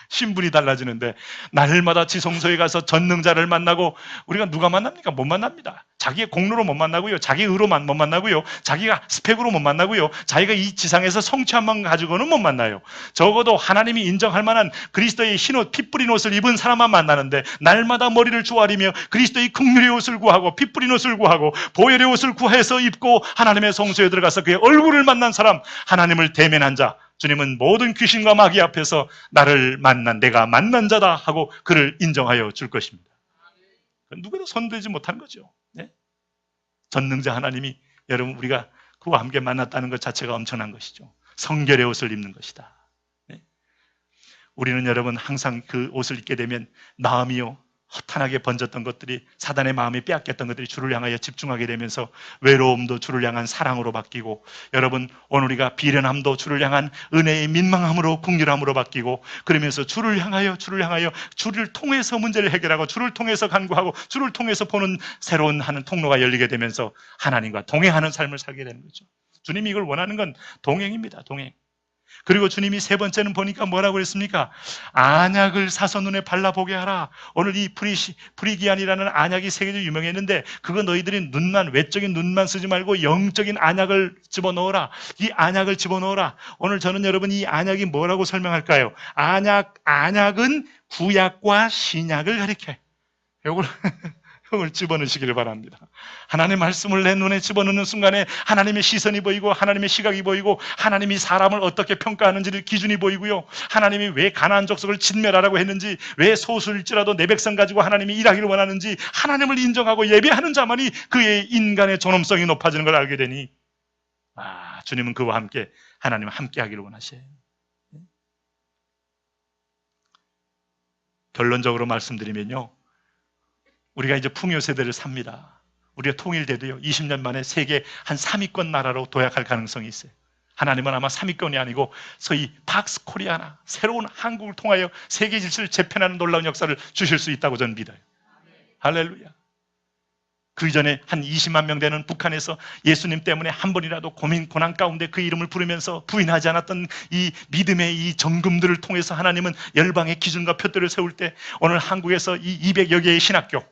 신분이 달라지는데 날마다 지성소에 가서 전능자를 만나고 우리가 누가 만납니까? 못 만납니다. 자기의 공로로 못 만나고요. 자기의 의로만 못 만나고요. 자기가 스펙으로 못 만나고요. 자기가 이 지상에서 성취한만 가지고는 못 만나요. 적어도 하나님이 인정할 만한 그리스도의 흰옷, 피 뿌린 옷을 입은 사람만 만나는데 날마다 머리를 조아리며 그리스도의 긍휼의 옷을 구하고 피 뿌린 옷을 구하고 보혈의 옷을 구해서 입고 하나님의 성소에 들어가서 그의 얼굴을 만난 사람, 하나님을 대면한 자, 주님은 모든 귀신과 마귀 앞에서 나를 만난 내가 만난 자다 하고 그를 인정하여 줄 것입니다. 누구도 손대지 못한 거죠. 네? 전능자 하나님이 여러분 우리가 그와 함께 만났다는 것 자체가 엄청난 것이죠. 성결의 옷을 입는 것이다. 네? 우리는 여러분 항상 그 옷을 입게 되면 마음이요 허탄하게 번졌던 것들이 사단의 마음이 빼앗겼던 것들이 주를 향하여 집중하게 되면서 외로움도 주를 향한 사랑으로 바뀌고 여러분 오늘 우리가 비련함도 주를 향한 은혜의 민망함으로 긍휼함으로 바뀌고 그러면서 주를 향하여 주를 통해서 문제를 해결하고 주를 통해서 간구하고 주를 통해서 보는 새로운 하는 통로가 열리게 되면서 하나님과 동행하는 삶을 살게 되는 거죠. 주님이 이걸 원하는 건 동행입니다. 동행. 그리고 주님이 세 번째는 보니까 뭐라고 그랬습니까? 안약을 사서 눈에 발라보게 하라. 오늘 이 프리기안이라는 안약이 세계적으로 유명했는데 그거 너희들이 외적인 눈만 쓰지 말고 영적인 안약을 집어넣어라. 이 안약을 집어넣어라. 오늘 저는 여러분 이 안약이 뭐라고 설명할까요? 안약은 구약과 신약을 가리켜요. 이걸 집어넣으시기를 바랍니다. 하나님의 말씀을 내 눈에 집어넣는 순간에 하나님의 시선이 보이고 하나님의 시각이 보이고 하나님이 사람을 어떻게 평가하는지를 기준이 보이고요. 하나님이 왜 가나안 족속을 진멸하라고 했는지 왜 소수일지라도 내 백성 가지고 하나님이 일하기를 원하는지 하나님을 인정하고 예배하는 자만이 그의 인간의 존엄성이 높아지는 걸 알게 되니 주님은 그와 함께 하나님과 함께 하기를 원하셔요. 결론적으로 말씀드리면요. 우리가 이제 풍요 세대를 삽니다. 우리가 통일돼도요. 20년 만에 세계 한 3위권 나라로 도약할 가능성이 있어요. 하나님은 아마 3위권이 아니고 소위 팍스 코리아나 새로운 한국을 통하여 세계 질서를 재편하는 놀라운 역사를 주실 수 있다고 저는 믿어요. 할렐루야. 그 전에 한 20만 명 되는 북한에서 예수님 때문에 한 번이라도 고난 가운데 그 이름을 부르면서 부인하지 않았던 이 믿음의 이 정금들을 통해서 하나님은 열방의 기준과 표대를 세울 때 오늘 한국에서 이 200여 개의 신학교,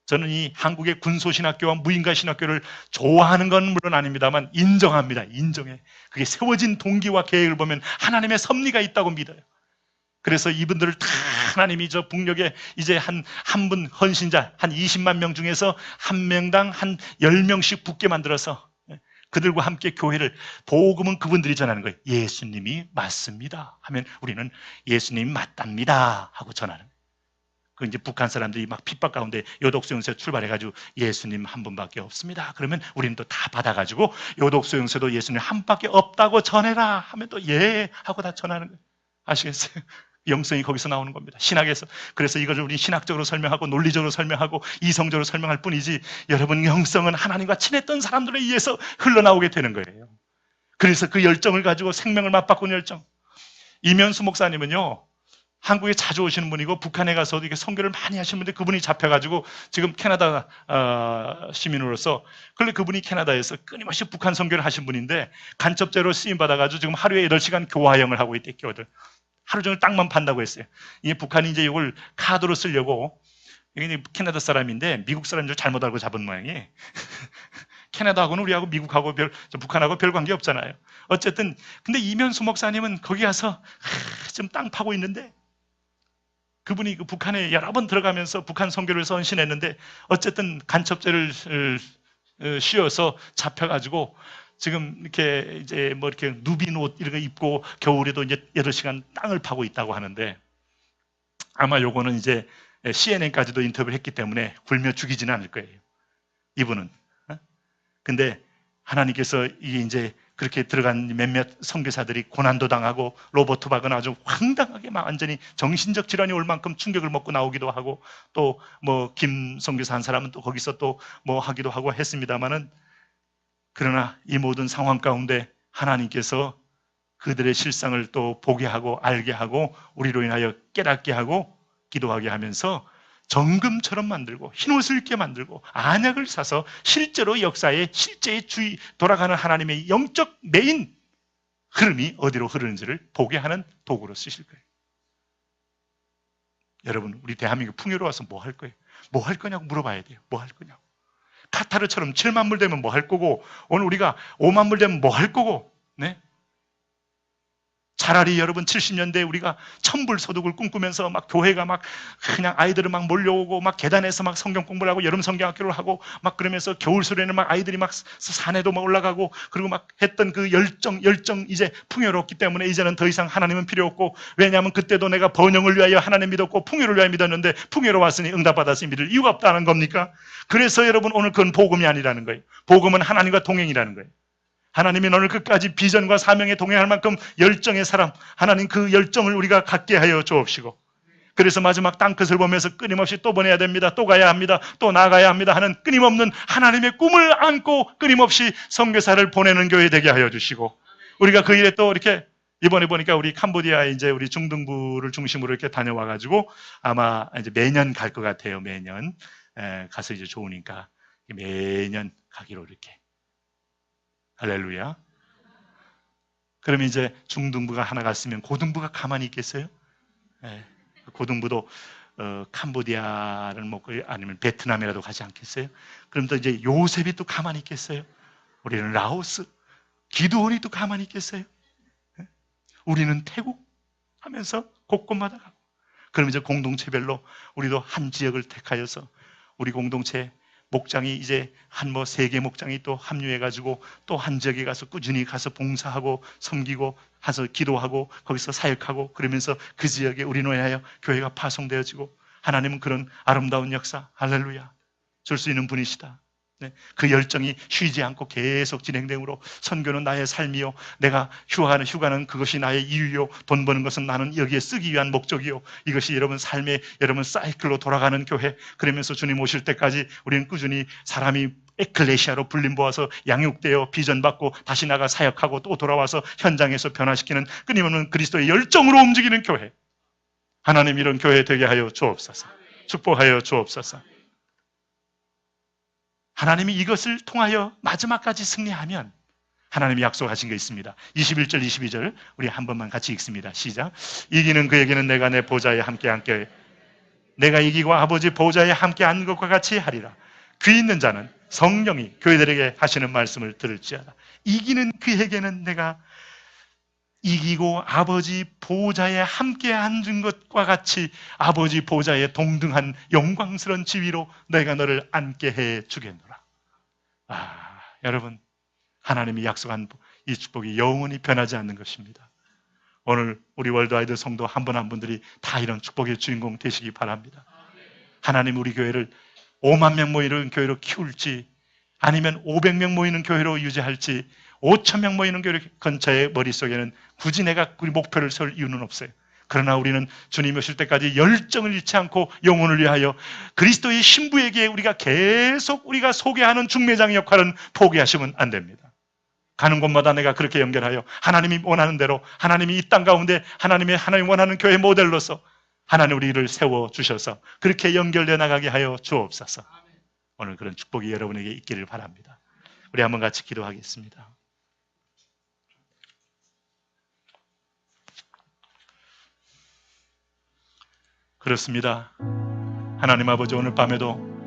저는 이 한국의 군소신학교와 무인가신학교를 좋아하는 건 물론 아닙니다만 인정합니다. 인정해. 그게 세워진 동기와 계획을 보면 하나님의 섭리가 있다고 믿어요. 그래서 이분들을 다 하나님이 저 북녘에 이제 한 분 헌신자 한 20만 명 중에서 한 명당 한 10명씩 붙게 만들어서 그들과 함께 교회를, 복음은 그분들이 전하는 거예요. 예수님이 맞습니다 하면 우리는 예수님이 맞답니다 하고 전하는 거예요. 그 이제 북한 사람들이 막 핍박 가운데 요독수용소에 출발해가지고 예수님 한 분밖에 없습니다. 그러면 우리는 또 다 받아가지고 요독수용소도 예수님 한 분밖에 없다고 전해라 하면 또 예 하고 다 전하는 거예요. 아시겠어요? 영성이 거기서 나오는 겁니다. 신학에서. 그래서 이것을 우리 신학적으로 설명하고 논리적으로 설명하고 이성적으로 설명할 뿐이지, 여러분 영성은 하나님과 친했던 사람들에 의해서 흘러나오게 되는 거예요. 그래서 그 열정을 가지고 생명을 맞바꾸는 열정. 이면수 목사님은요, 한국에 자주 오시는 분이고 북한에 가서도 이렇게 선교를 많이 하시는 분인데, 그분이 잡혀가지고 지금 캐나다 시민으로서, 그런데 그분이 캐나다에서 끊임없이 북한 선교를 하신 분인데 간첩죄로 쓰임받아가지고 지금 하루에 8시간 교화형을 하고 있대. 교들 하루 종일 땅만 판다고 했어요. 이게 북한이 이제 이걸 카드로 쓰려고, 이게 캐나다 사람인데 미국 사람인 줄 잘못 알고 잡은 모양이. 캐나다하고는 우리하고 미국하고 북한하고 별 관계 없잖아요. 어쨌든 근데 이면수 목사님은 거기 가서 지금 땅 파고 있는데, 그분이 그 북한에 여러 번 들어가면서 북한 선교를 선신했는데 어쨌든 간첩죄를 씌워서 잡혀가지고 지금 이렇게 이제 뭐 이렇게 누빈 옷 이런 거 입고 겨울에도 이제 8시간 땅을 파고 있다고 하는데, 아마 요거는 이제 CNN까지도 인터뷰를 했기 때문에 굴며 죽이지는 않을 거예요, 이분은. 근데 하나님께서 이게 이제 그렇게 들어간 몇몇 선교사들이 고난도 당하고 로버트 박은 아주 황당하게 막 완전히 정신적 질환이 올 만큼 충격을 먹고 나오기도 하고, 또 뭐 김 선교사 한 사람은 또 거기서 또 뭐 하기도 하고 했습니다만은, 그러나 이 모든 상황 가운데 하나님께서 그들의 실상을 또 보게 하고 알게 하고 우리로 인하여 깨닫게 하고 기도하게 하면서 정금처럼 만들고 흰옷을 입게 만들고 안약을 사서 실제로 역사에 실제의 주의 돌아가는 하나님의 영적 메인 흐름이 어디로 흐르는지를 보게 하는 도구로 쓰실 거예요. 여러분, 우리 대한민국 풍요로 와서 뭐 할 거예요? 뭐 할 거냐고 물어봐야 돼요. 뭐 할 거냐고. 카타르처럼 7만 불 되면 뭐 할 거고, 오늘 우리가 5만 불 되면 뭐 할 거고, 네? 차라리 여러분 70년대에 우리가 1000불 소득을 꿈꾸면서 막 교회가 막 그냥 아이들을 막 몰려오고 막 계단에서 막 성경 공부를 하고 여름 성경학교를 하고 막 그러면서 겨울철에는 막 아이들이 막 산에도 막 올라가고 그리고 막 했던 그 열정 이제 풍요롭기 때문에 이제는 더 이상 하나님은 필요 없고, 왜냐하면 그때도 내가 번영을 위하여 하나님 믿었고 풍요를 위하여 믿었는데 풍요로웠으니 응답받아서 믿을 이유가 없다는 겁니까? 그래서 여러분 오늘 그건 복음이 아니라는 거예요. 복음은 하나님과 동행이라는 거예요. 하나님이 오늘 끝까지 비전과 사명에 동행할 만큼 열정의 사람, 하나님 그 열정을 우리가 갖게 하여 주옵시고, 그래서 마지막 땅끝을 보면서 끊임없이 또 보내야 됩니다, 또 가야 합니다, 또 나가야 합니다 하는 끊임없는 하나님의 꿈을 안고 끊임없이 선교사를 보내는 교회 되게 하여 주시고, 우리가 그 일에 또 이렇게 이번에 보니까 우리 캄보디아에 이제 우리 중등부를 중심으로 이렇게 다녀와가지고 아마 이제 매년 갈 것 같아요. 매년 가서 이제 좋으니까 매년 가기로 이렇게. 할렐루야. 그러면 이제 중등부가 하나 갔으면 고등부가 가만히 있겠어요? 네. 고등부도 캄보디아를 먹고 아니면 베트남이라도 가지 않겠어요? 그럼 또 이제 요셉이 또 가만히 있겠어요? 우리는 라오스, 기드온이 또 가만히 있겠어요? 네? 우리는 태국 하면서 곳곳마다 가고, 그럼 이제 공동체별로 우리도 한 지역을 택하여서 우리 공동체 목장이 이제 한 3개 목장이 또 합류해가지고 또 한 지역에 가서 꾸준히 가서 봉사하고 섬기고 가서 기도하고 거기서 사역하고, 그러면서 그 지역에 우리로 인하여 교회가 파송되어지고, 하나님은 그런 아름다운 역사, 할렐루야, 줄 수 있는 분이시다. 네, 그 열정이 쉬지 않고 계속 진행되므로 선교는 나의 삶이요, 내가 휴가는 그것이 나의 이유요, 돈 버는 것은 나는 여기에 쓰기 위한 목적이요, 이것이 여러분 삶의 여러분 사이클로 돌아가는 교회. 그러면서 주님 오실 때까지 우리는 꾸준히 사람이 에클레시아로 불림 보아서 양육되어 비전받고 다시 나가 사역하고 또 돌아와서 현장에서 변화시키는 끊임없는 그리스도의 열정으로 움직이는 교회, 하나님 이런 교회 되게 하여 주옵소서. 축복하여 주옵소서. 하나님이 이것을 통하여 마지막까지 승리하면 하나님이 약속하신 게 있습니다. 21절, 22절 우리 한 번만 같이 읽습니다. 시작. 이기는 그에게는 내가 내 보좌에 함께 내가 이기고 아버지 보좌에 함께 앉는 것과 같이 하리라. 귀 있는 자는 성령이 교회들에게 하시는 말씀을 들을지어다. 이기는 그에게는 내가 이기고 아버지 보좌에 함께 앉은 것과 같이 아버지 보좌에 동등한 영광스러운 지위로 내가 너를 앉게 해 주겠노라. 여러분, 하나님이 약속한 이 축복이 영원히 변하지 않는 것입니다. 오늘 우리 월드와이드 성도 한 분 한 분들이 다 이런 축복의 주인공 되시기 바랍니다. 하나님 우리 교회를 5만 명 모이는 교회로 키울지 아니면 500명 모이는 교회로 유지할지 5천 명 모이는 교회 근처의 머릿속에는 굳이 내가 우리 목표를 세울 이유는 없어요. 그러나 우리는 주님 오실 때까지 열정을 잃지 않고 영혼을 위하여 그리스도의 신부에게 우리가 계속 우리가 소개하는 중매장 역할은 포기하시면 안 됩니다. 가는 곳마다 내가 그렇게 연결하여 하나님이 원하는 대로 하나님이 이 땅 가운데 하나님 원하는 교회 모델로서 하나님 우리를 세워주셔서 그렇게 연결되어 나가게 하여 주옵소서. 오늘 그런 축복이 여러분에게 있기를 바랍니다. 우리 한번 같이 기도하겠습니다. 그렇습니다. 하나님 아버지 오늘 밤에도